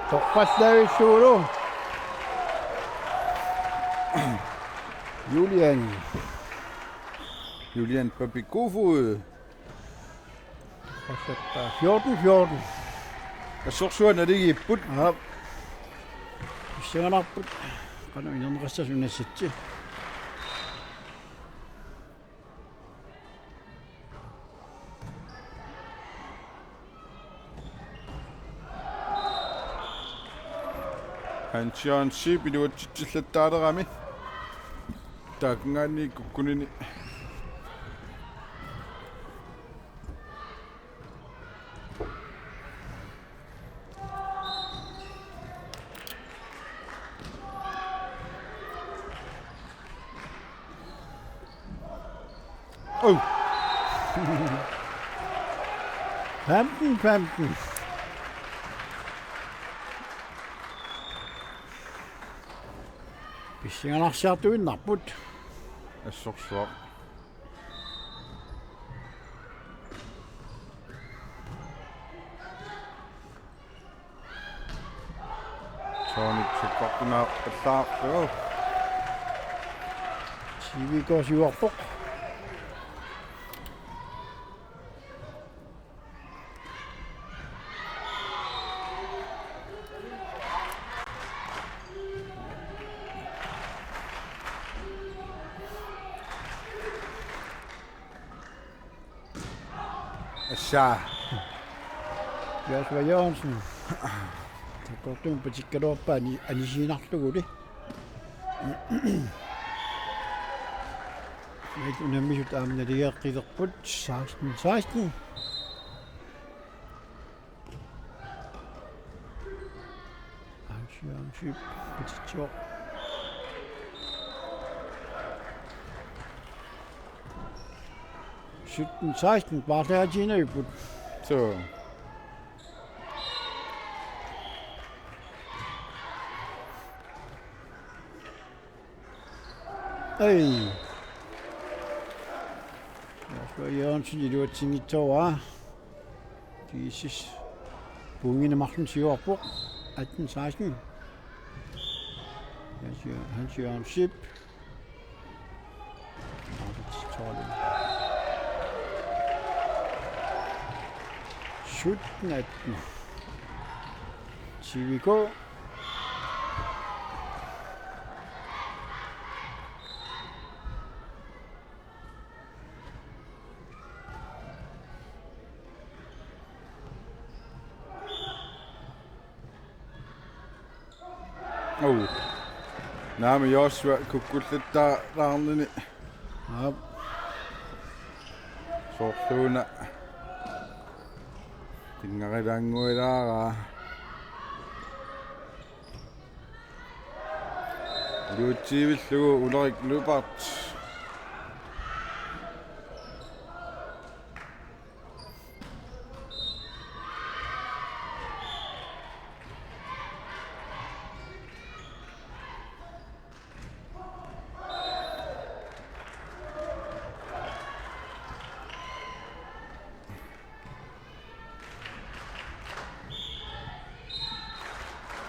Topas dari suruh.
Julian Papikofod.
14-14.
Jeg så sådan, at det ikke er put.
Ja. Vi ser nok på. Kan du ikke reste sådan sætte?
Han siger en sip i det var slet der ramme. Der kan han ikke kunne. Oh.
15-15. Vi ser nok sætte ud napput.
Jeg så svagt. Tony til kokken af start.
TVK går på.
Så.
Joshua Jørgensen. Så går du på tikket op, at I siger nok, du det. Jeg er nemlig så damen, at det er rigtig godt 16. Arrangør, petition. (17-16) bare der er Gina Øbud.
Så.
Ej. Joshua Jørgensen, det var ting i tårer. Jesus. Bungene magten siger op på 18-16. Hans Jørgen Sip. 17-18. TVK.
Nej, men Joshua kunne godt lidt der andre.
Ja.
Så Luna. Tinggal dangoy dara. Luci villu Ulrik Lubart.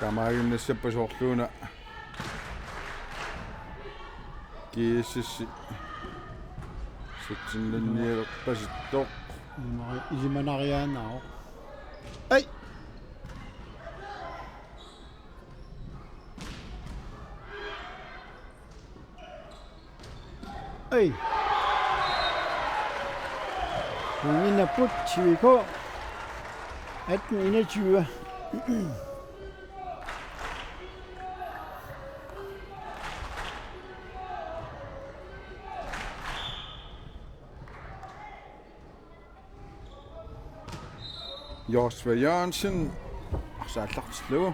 Kamarin näissä pasohtuuna. GSS. Sitten ne pasitto.
Isiman Ariana. Ei! Ei! Ingen er putt, TVK. 18-21.
Joshua Jørgensen. Og så er det klart slå.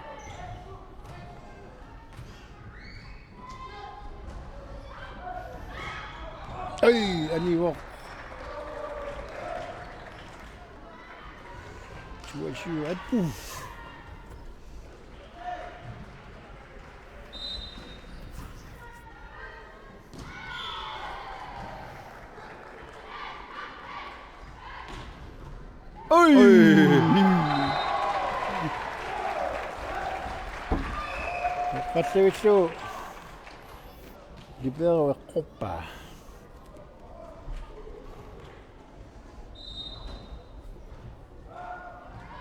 Øj, Aniver. 22-18. Øj! Hvad skal vi slå? Libero Europa.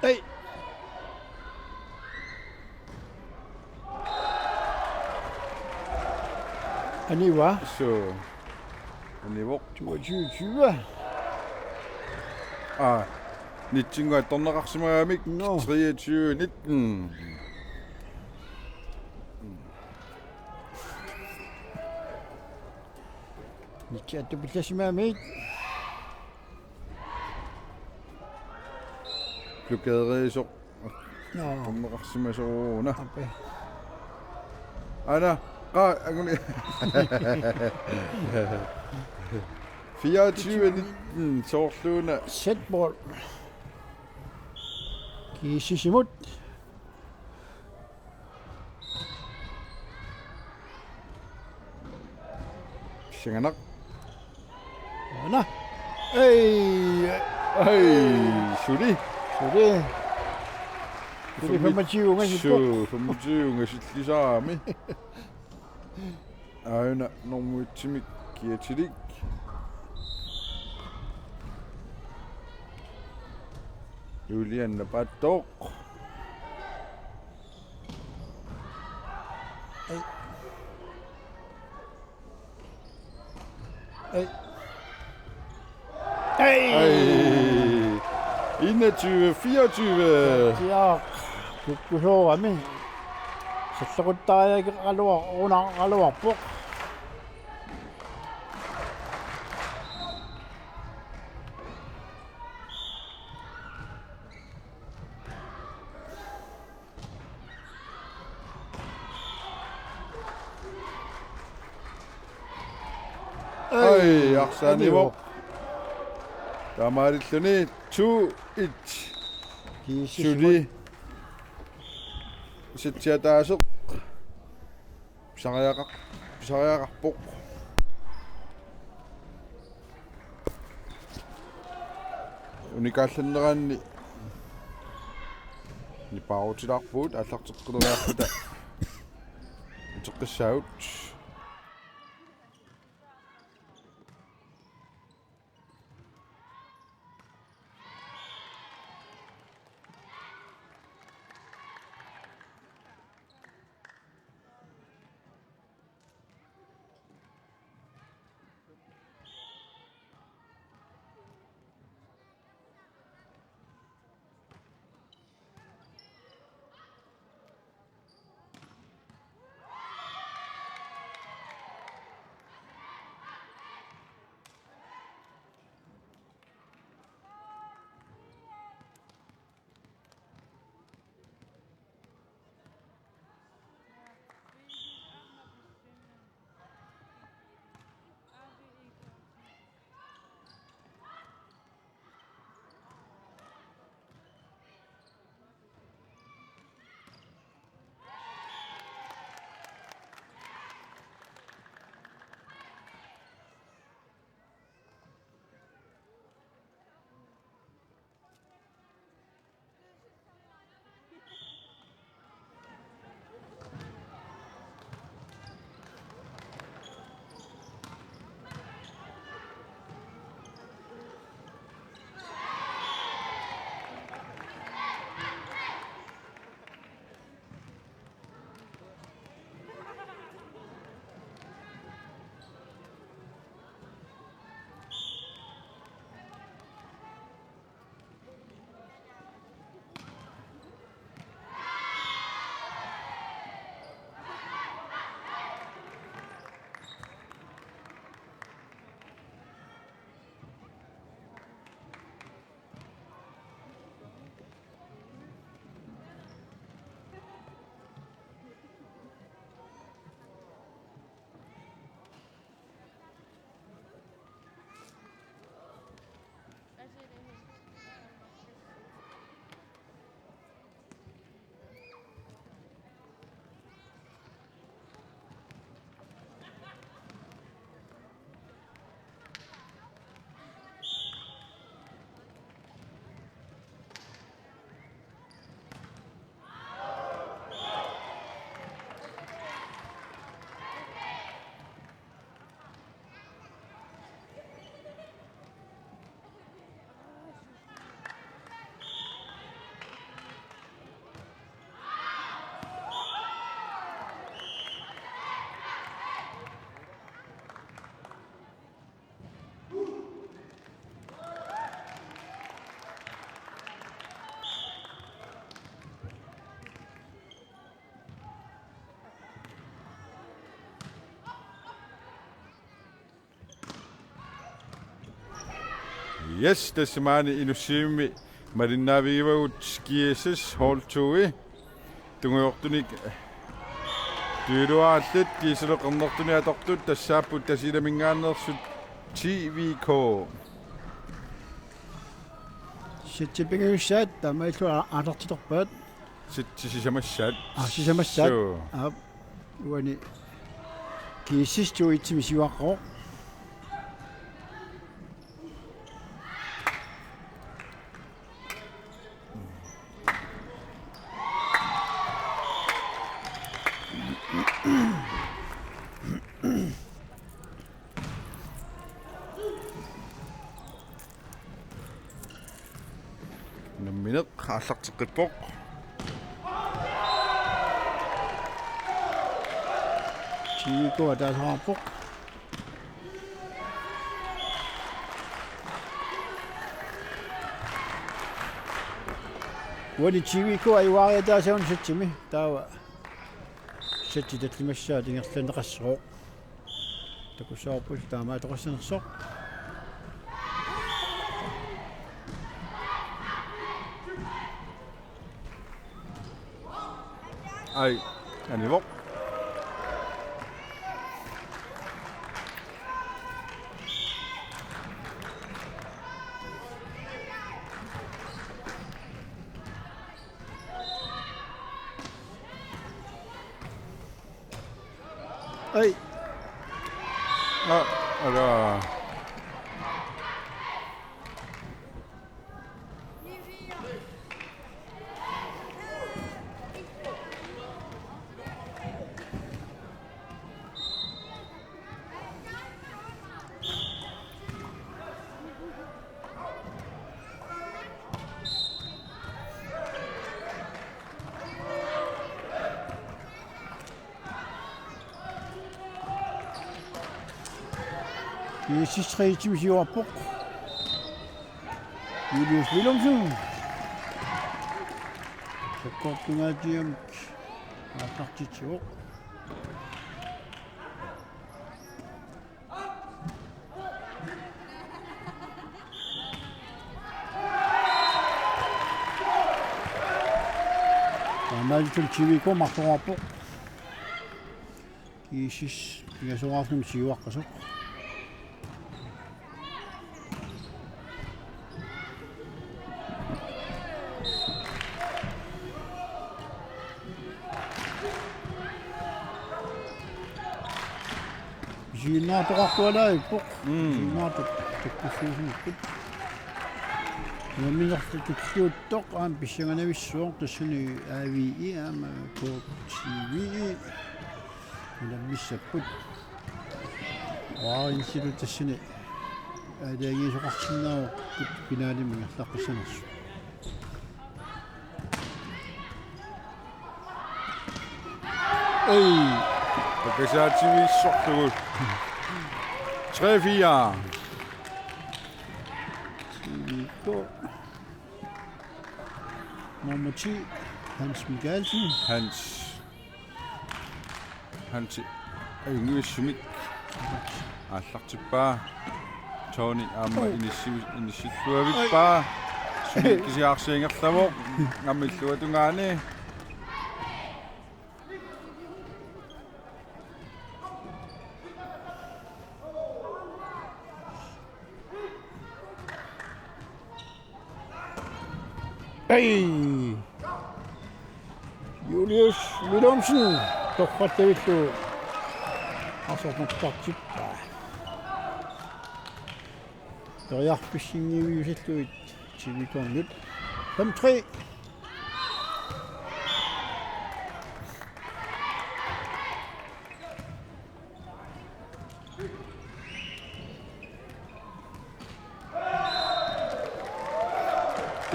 Hey! Aniwa.
Så. Niveau.
22-20.
Ah. 19 가 던나각시마믹. 23-19.
Ikke at du bliver simpelthen med.
Blokade så.
Nå.
던나각시마 så. Nå.
Oppe.
Ejda. Angutit. 24-19. Så Luna.
Sætbold. GSS imod.
Shinganak.
Nå. Hey!
Hey, Shuri.
Så det. Det er 25 unge sit buk.
Så 25 unge sit lige sammen. Ejna, nogle timik giver til dig. Julian er bare dog.
Hey!
21-24.
Ja, kukkusoorami. Sallaquttarayaki qaluarpuq.
Ой, арсаанивоq. Тамаариллуни 2-1. Сули. Ситсиатаасеq. Pisariaqarpoq. Unikaallanneranni nipaarutilaarpuut аллартеққулериарпута итеққиссаагут Yes, tasmaani inussiimmi malinnaavigivagут GSS Hall 2 tunguortunik tyluaallit kiiseloqernertuni atortut tassaapput tasilamingaannersut TVK
Sitsipingiussaat tamaillu alertitorpaat
sitsisisamassaat
sisisamassaat uani kiississuitsimisiuaqqo
намминеq аллартеққиппоq
Chico ataasararpoq Uani TVK ai waria taasaun satsimi taawa satsi tatlimassaa tingerlaneqassero takussaarpus taamaa toqassanersoq
Ai, anivok.
ai
Ada.
Sistreetim siuarpoq Julius Willumsen Takkortungaatiam aaqartitsuoq Tamaltul TVK martoraarpoq kiisis pigasoraarnum siuaqqasoq Nunaata qartualaa ippoq Nunaata takkussuusunupput Namingertutuuttoq aam pissanganavissуоq tassuni AVI aama TV nammissapput waarinsilu tassuni aalaagiisoqarsinnaaruq pinaalimmingerlaqqissanersu
Pakisativissorlugut 3-4.
TVK nummer 10 Hans Mikkelsen
Hans yngvissumik аллартиппаа Tony аама инисиллуавиппаа сумиккисиаарсиингерлаво аммиллуатунгаани
Hey! Julius Willumsen toqqattavillu asornertartippa. Toriarpissingiviusilluit TVK-nut 5-3.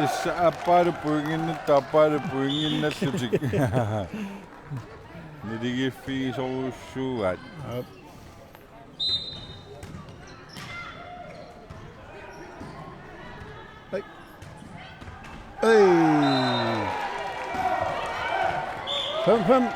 Issa apparu puinginnut tapparu puinginnallutik nidigiffigisorussuugaat
Hey. Hey. 5-5.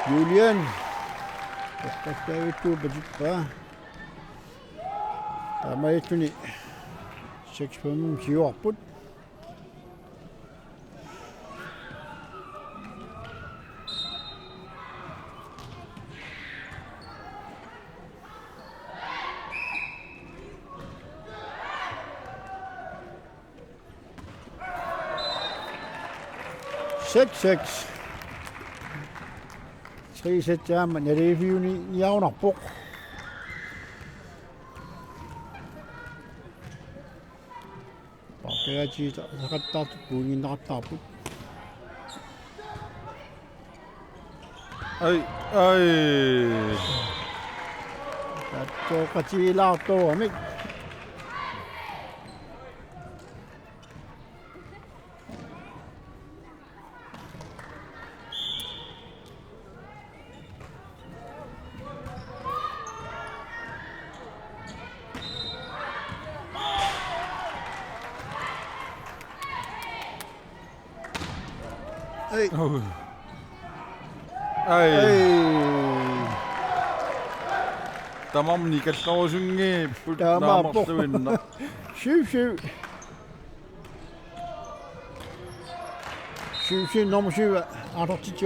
Julian toqqattaavittu patippaa taamaituni 6-5 siuarput Six. 3-7 jaama nariviuni niaunarpoq parkeatiita saqattaartu puunginnaqattaarput
ai
tattoqatiilaartuamik Hey.
Ej.
Hey.
Tamam nikalluusungi
Tamam.
naamarluinna.
7-7. 7-7 nummer 7. Angutit.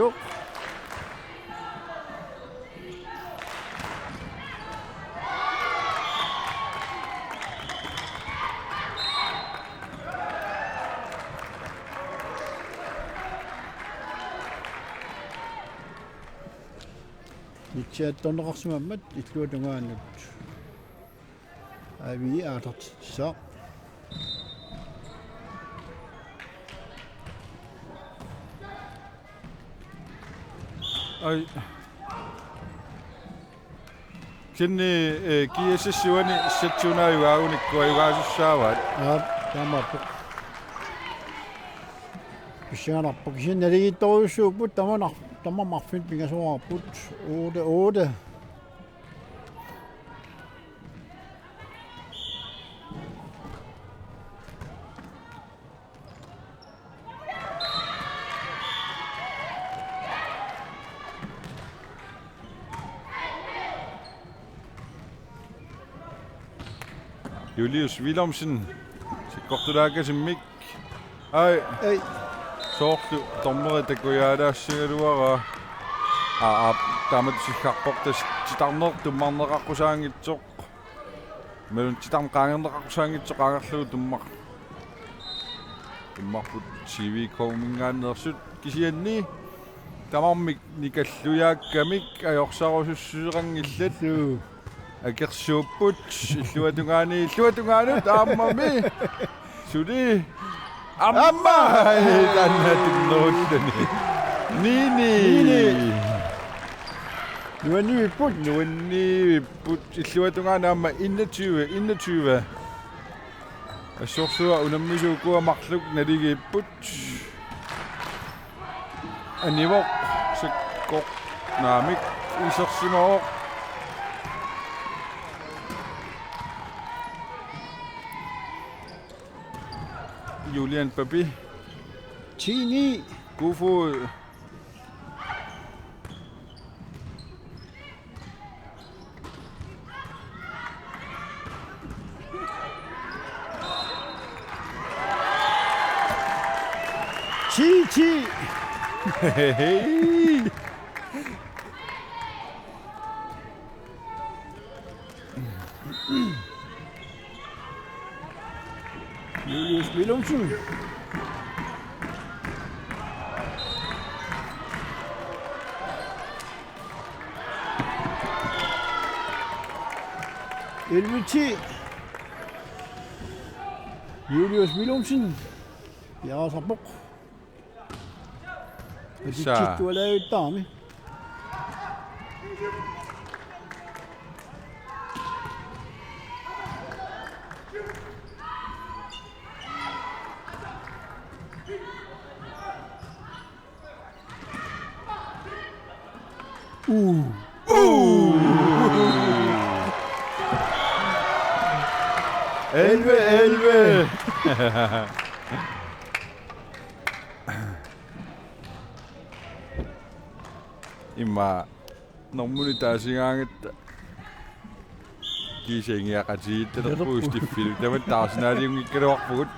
Nitsjaattorneqarsimammat illuatungaannut. Avi aatartissa.
Ej. Kinni GSS siwani 700 yugaasussaavat.
Tamappu. Pisianarpuk sinnaligittoriussuupput tamamarfit pingasuarput 8-8.
Julius Willumsen. Sikkortulaakasimmik. Ej.
Hey.
Soortu tormeritakkuyaadaassugaluara. Taamat sikkarportas titarnertummarneqaqqusaangitsoq. Melun titarmqaangerneqaqqusaangitsoq aangarlugu tummarput TVK mingaanneersut kisianni tamarmik nikalluyaakkamik ajorsarusussuserangillat akersuupput illuatungaanut aammami suli amma tannatinnerullani Nini.
Nuannivipput
illuatungaanaamma 21 assorsua unammisuukuamarluk naligiipput anivoq sakkoq naamik isersimooq Julian Papi
10-9.
Kufud
Chi.
Hey.
Julius Willumsen. Julius Willumsen. Jarasarpoq. Tittualaayuttaarmi.
Elve. Imma normuni taasigaangetta kiisengiaqatiittelerpuustiffil tamat taarsinaliungikkaluarpugut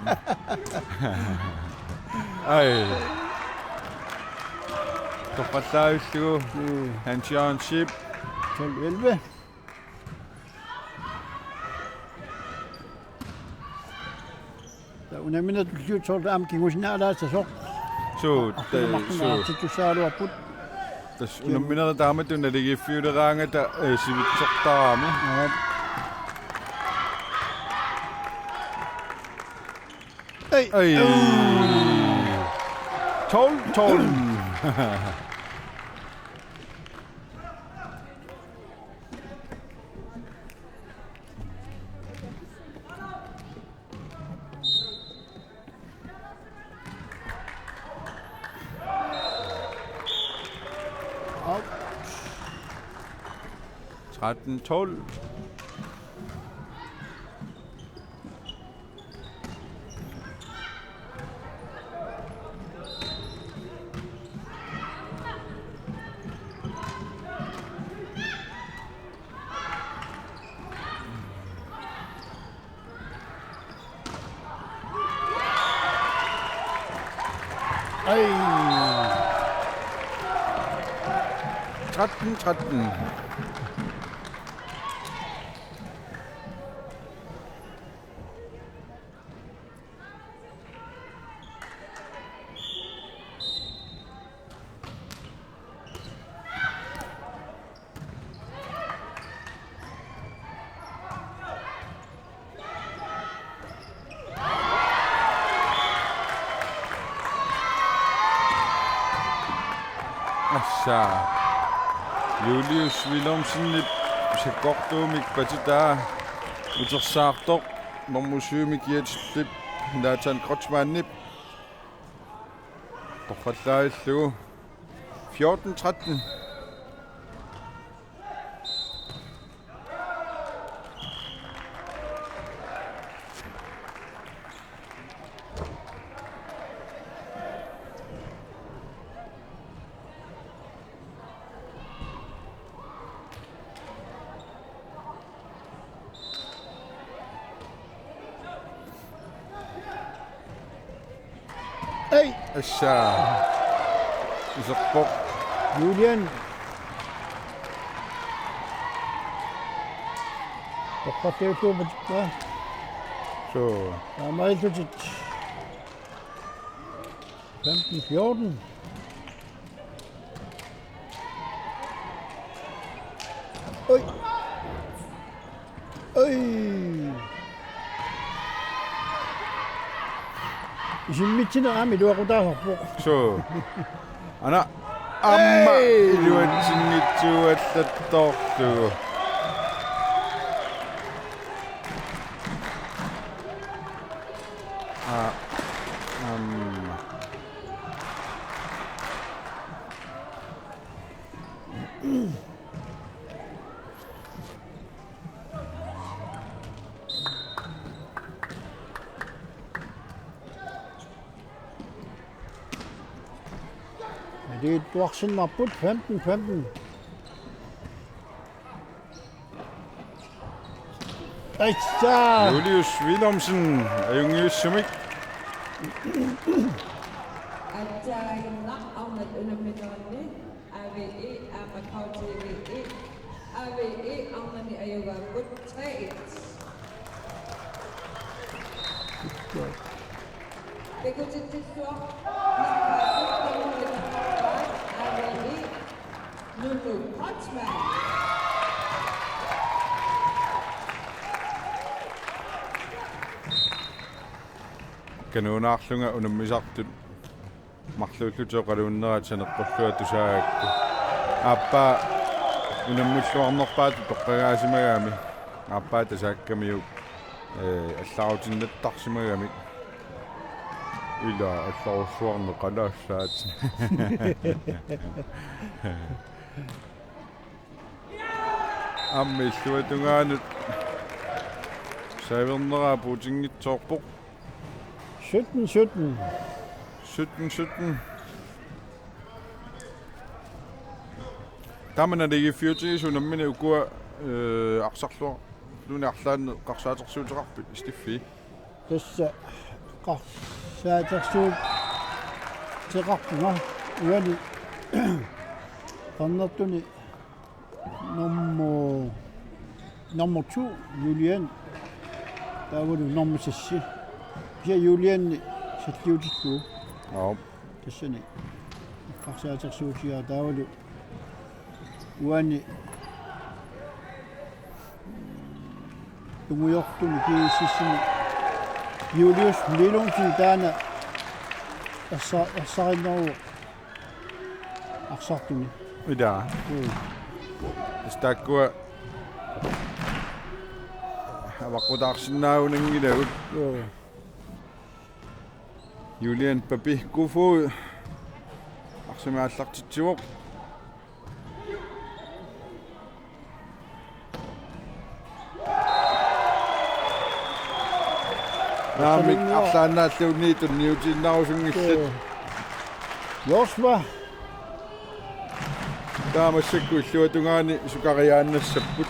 ai toqqallaayullugu han championship
12-11. Unamina tulliut am kingusnaalaassasoq.
suut
Tittusaaluarput.
tas unamminera taamatun naligiffiuleraangata sivitsortaraami
Hey.
ai 12 13-12 13-12
Ej.
13-13. Assa. Julius Willumsen sekkortuumik patitaa utersaartoq normusuumik iatillip naatan Krotsmaannip torfallaillugu 14-13.
Ej.
Assa. Iserpoq.
Julian. Torfattiutuupatikkaa.
Så.
Amaitutit. 15-14. Oj. Oj. Isimmitsin aami luaqutaarpoq.
Så. Ana amma iluatsingitsuallattorlugu. Amma.
Det er tuaqsinmarput 15-15. Aitsa.
Julius Willumsen ajungiussumik.
Atjaagna aunat unamminerni AVE amakau TVE AVE aunani ayugaakut 3-1. Bekutittuaq AVE Nunaata.
Kanuunaarlunga unammisartut mарлууллутеэқалууннератсанеққуллуа тусаагакку ааппаа унаммуллуарнерпаату тоққагаасимагаами ааппаа тасааккамиук алларутиннаттарсимагами ила алларусsuarne қалаассаат аммиллуатунгаанут савернераа путингитсоорпоқ
17-17.
17-17. Tamana det ikke 40 så når ukua aksarlor lune arlaan qarsaatersuuteqarput istiffi.
Tässä qarsaatersuut teqarpunga uani qannartuni nummer 2 Julian taavulu nummer 6 ja Julian sattiutikku
Ja.
тассани qarсаатерсуутиа таавалу уани тунгуйортуни кииссисини Julius Willumsen таана ассариннеру арсартуни
Ida. Istakua avaqutaarsinnaauningilagut Julian papihkufuut arsimaallartitsivoq Naamik arlaannaallugniitun niutiinnarusunngillat
Josva
taamassakku illuatungaani sukariaannassaput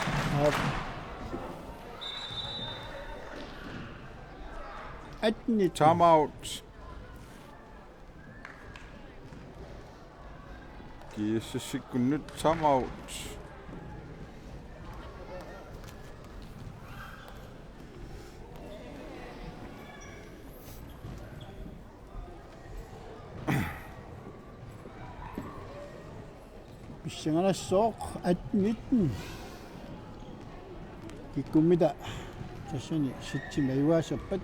atni
timeout GSS nyt timeout.
Pissangalassooq 18-19 kikkummita tassani sitsimaiuaasappat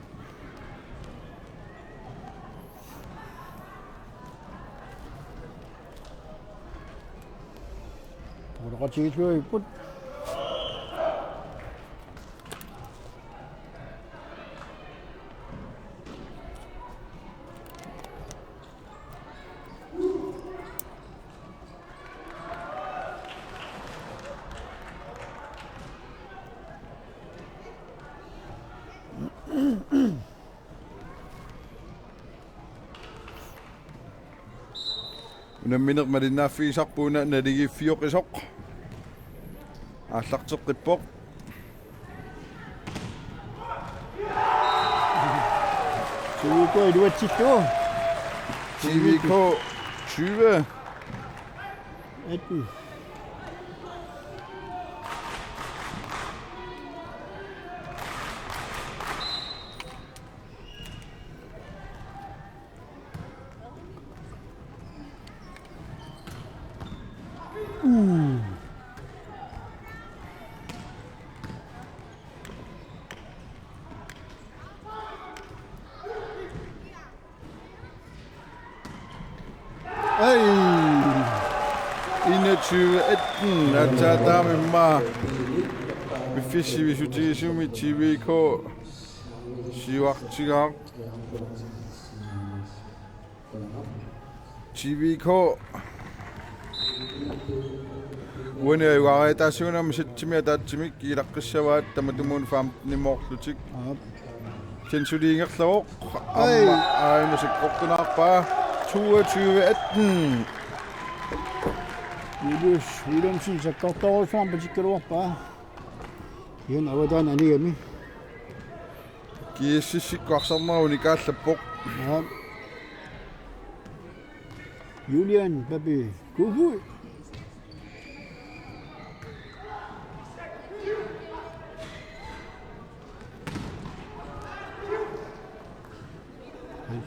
Poloqatigilluipput
Unammineq malinnaaffigisarpuuna naligiffiuqisoq. Aallarteqqippoq.
TVK iluatsittua
TVK 20.
18
21-18 ataataamimma biffissivisutigissumi TVK siuartigaaq TVK uaniuareetaasuunam sitsimia taatsimik ilaqqissavaat tamatumun faam nimorlutik tensuliingerlaroq amma ainasikkortunaarpaa 22-18
Julius Williamson sakkortoruussuam patikkaluarpaa ian avataan anigami
GSS-sikkuarsarneruni kaallappoq
Julian Babi Kuhu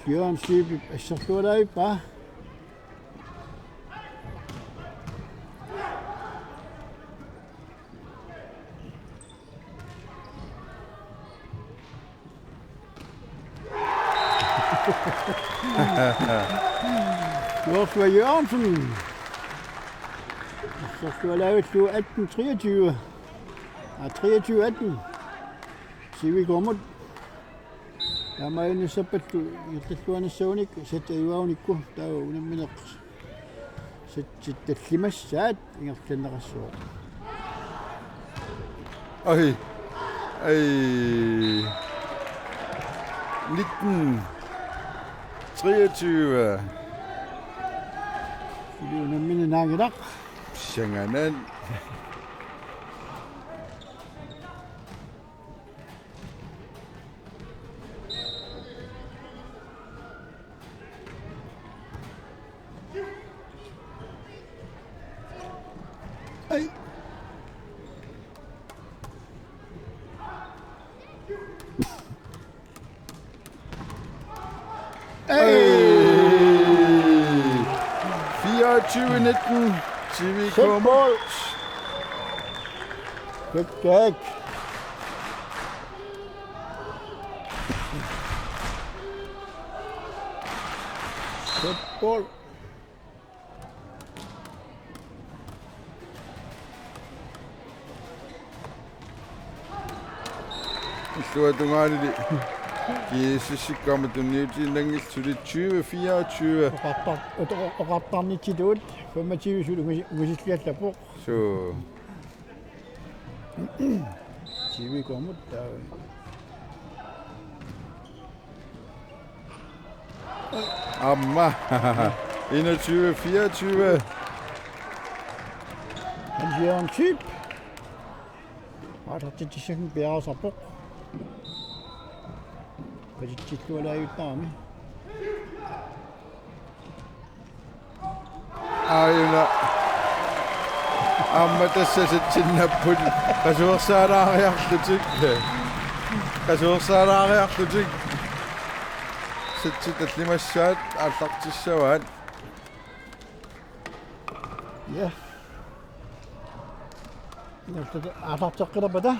Jørgen Sibib assarlualaippa Joshua Jørgensen assarlualaavitlu 18-23 23-18 Sivi Gommut Amainissapattu irtalluanissaunik satayuaunikku taa unammineq sittallimassaat ingertannaqassuuq
Ai 19 23
unamminne naangilaq
Sjanganan
Ai
Hey! 24-19 TVK
mål. Gæk. Mål.
Исуатунгаалили GSS-sikkaamatunniutiinangilsulit 20-24
Oqartarnitsituut 25 ugisisliallapuq
so
TV komut taa
amma 21-24
Jørgen Typ Artartitisen bjergsarpuq Patitsillualaayuttaami
aajuna amma tässä sitsinnapput qasuersaalaariarlutik sitsitallimassaat аллартиссаваат
Ja. Alarteqqilapata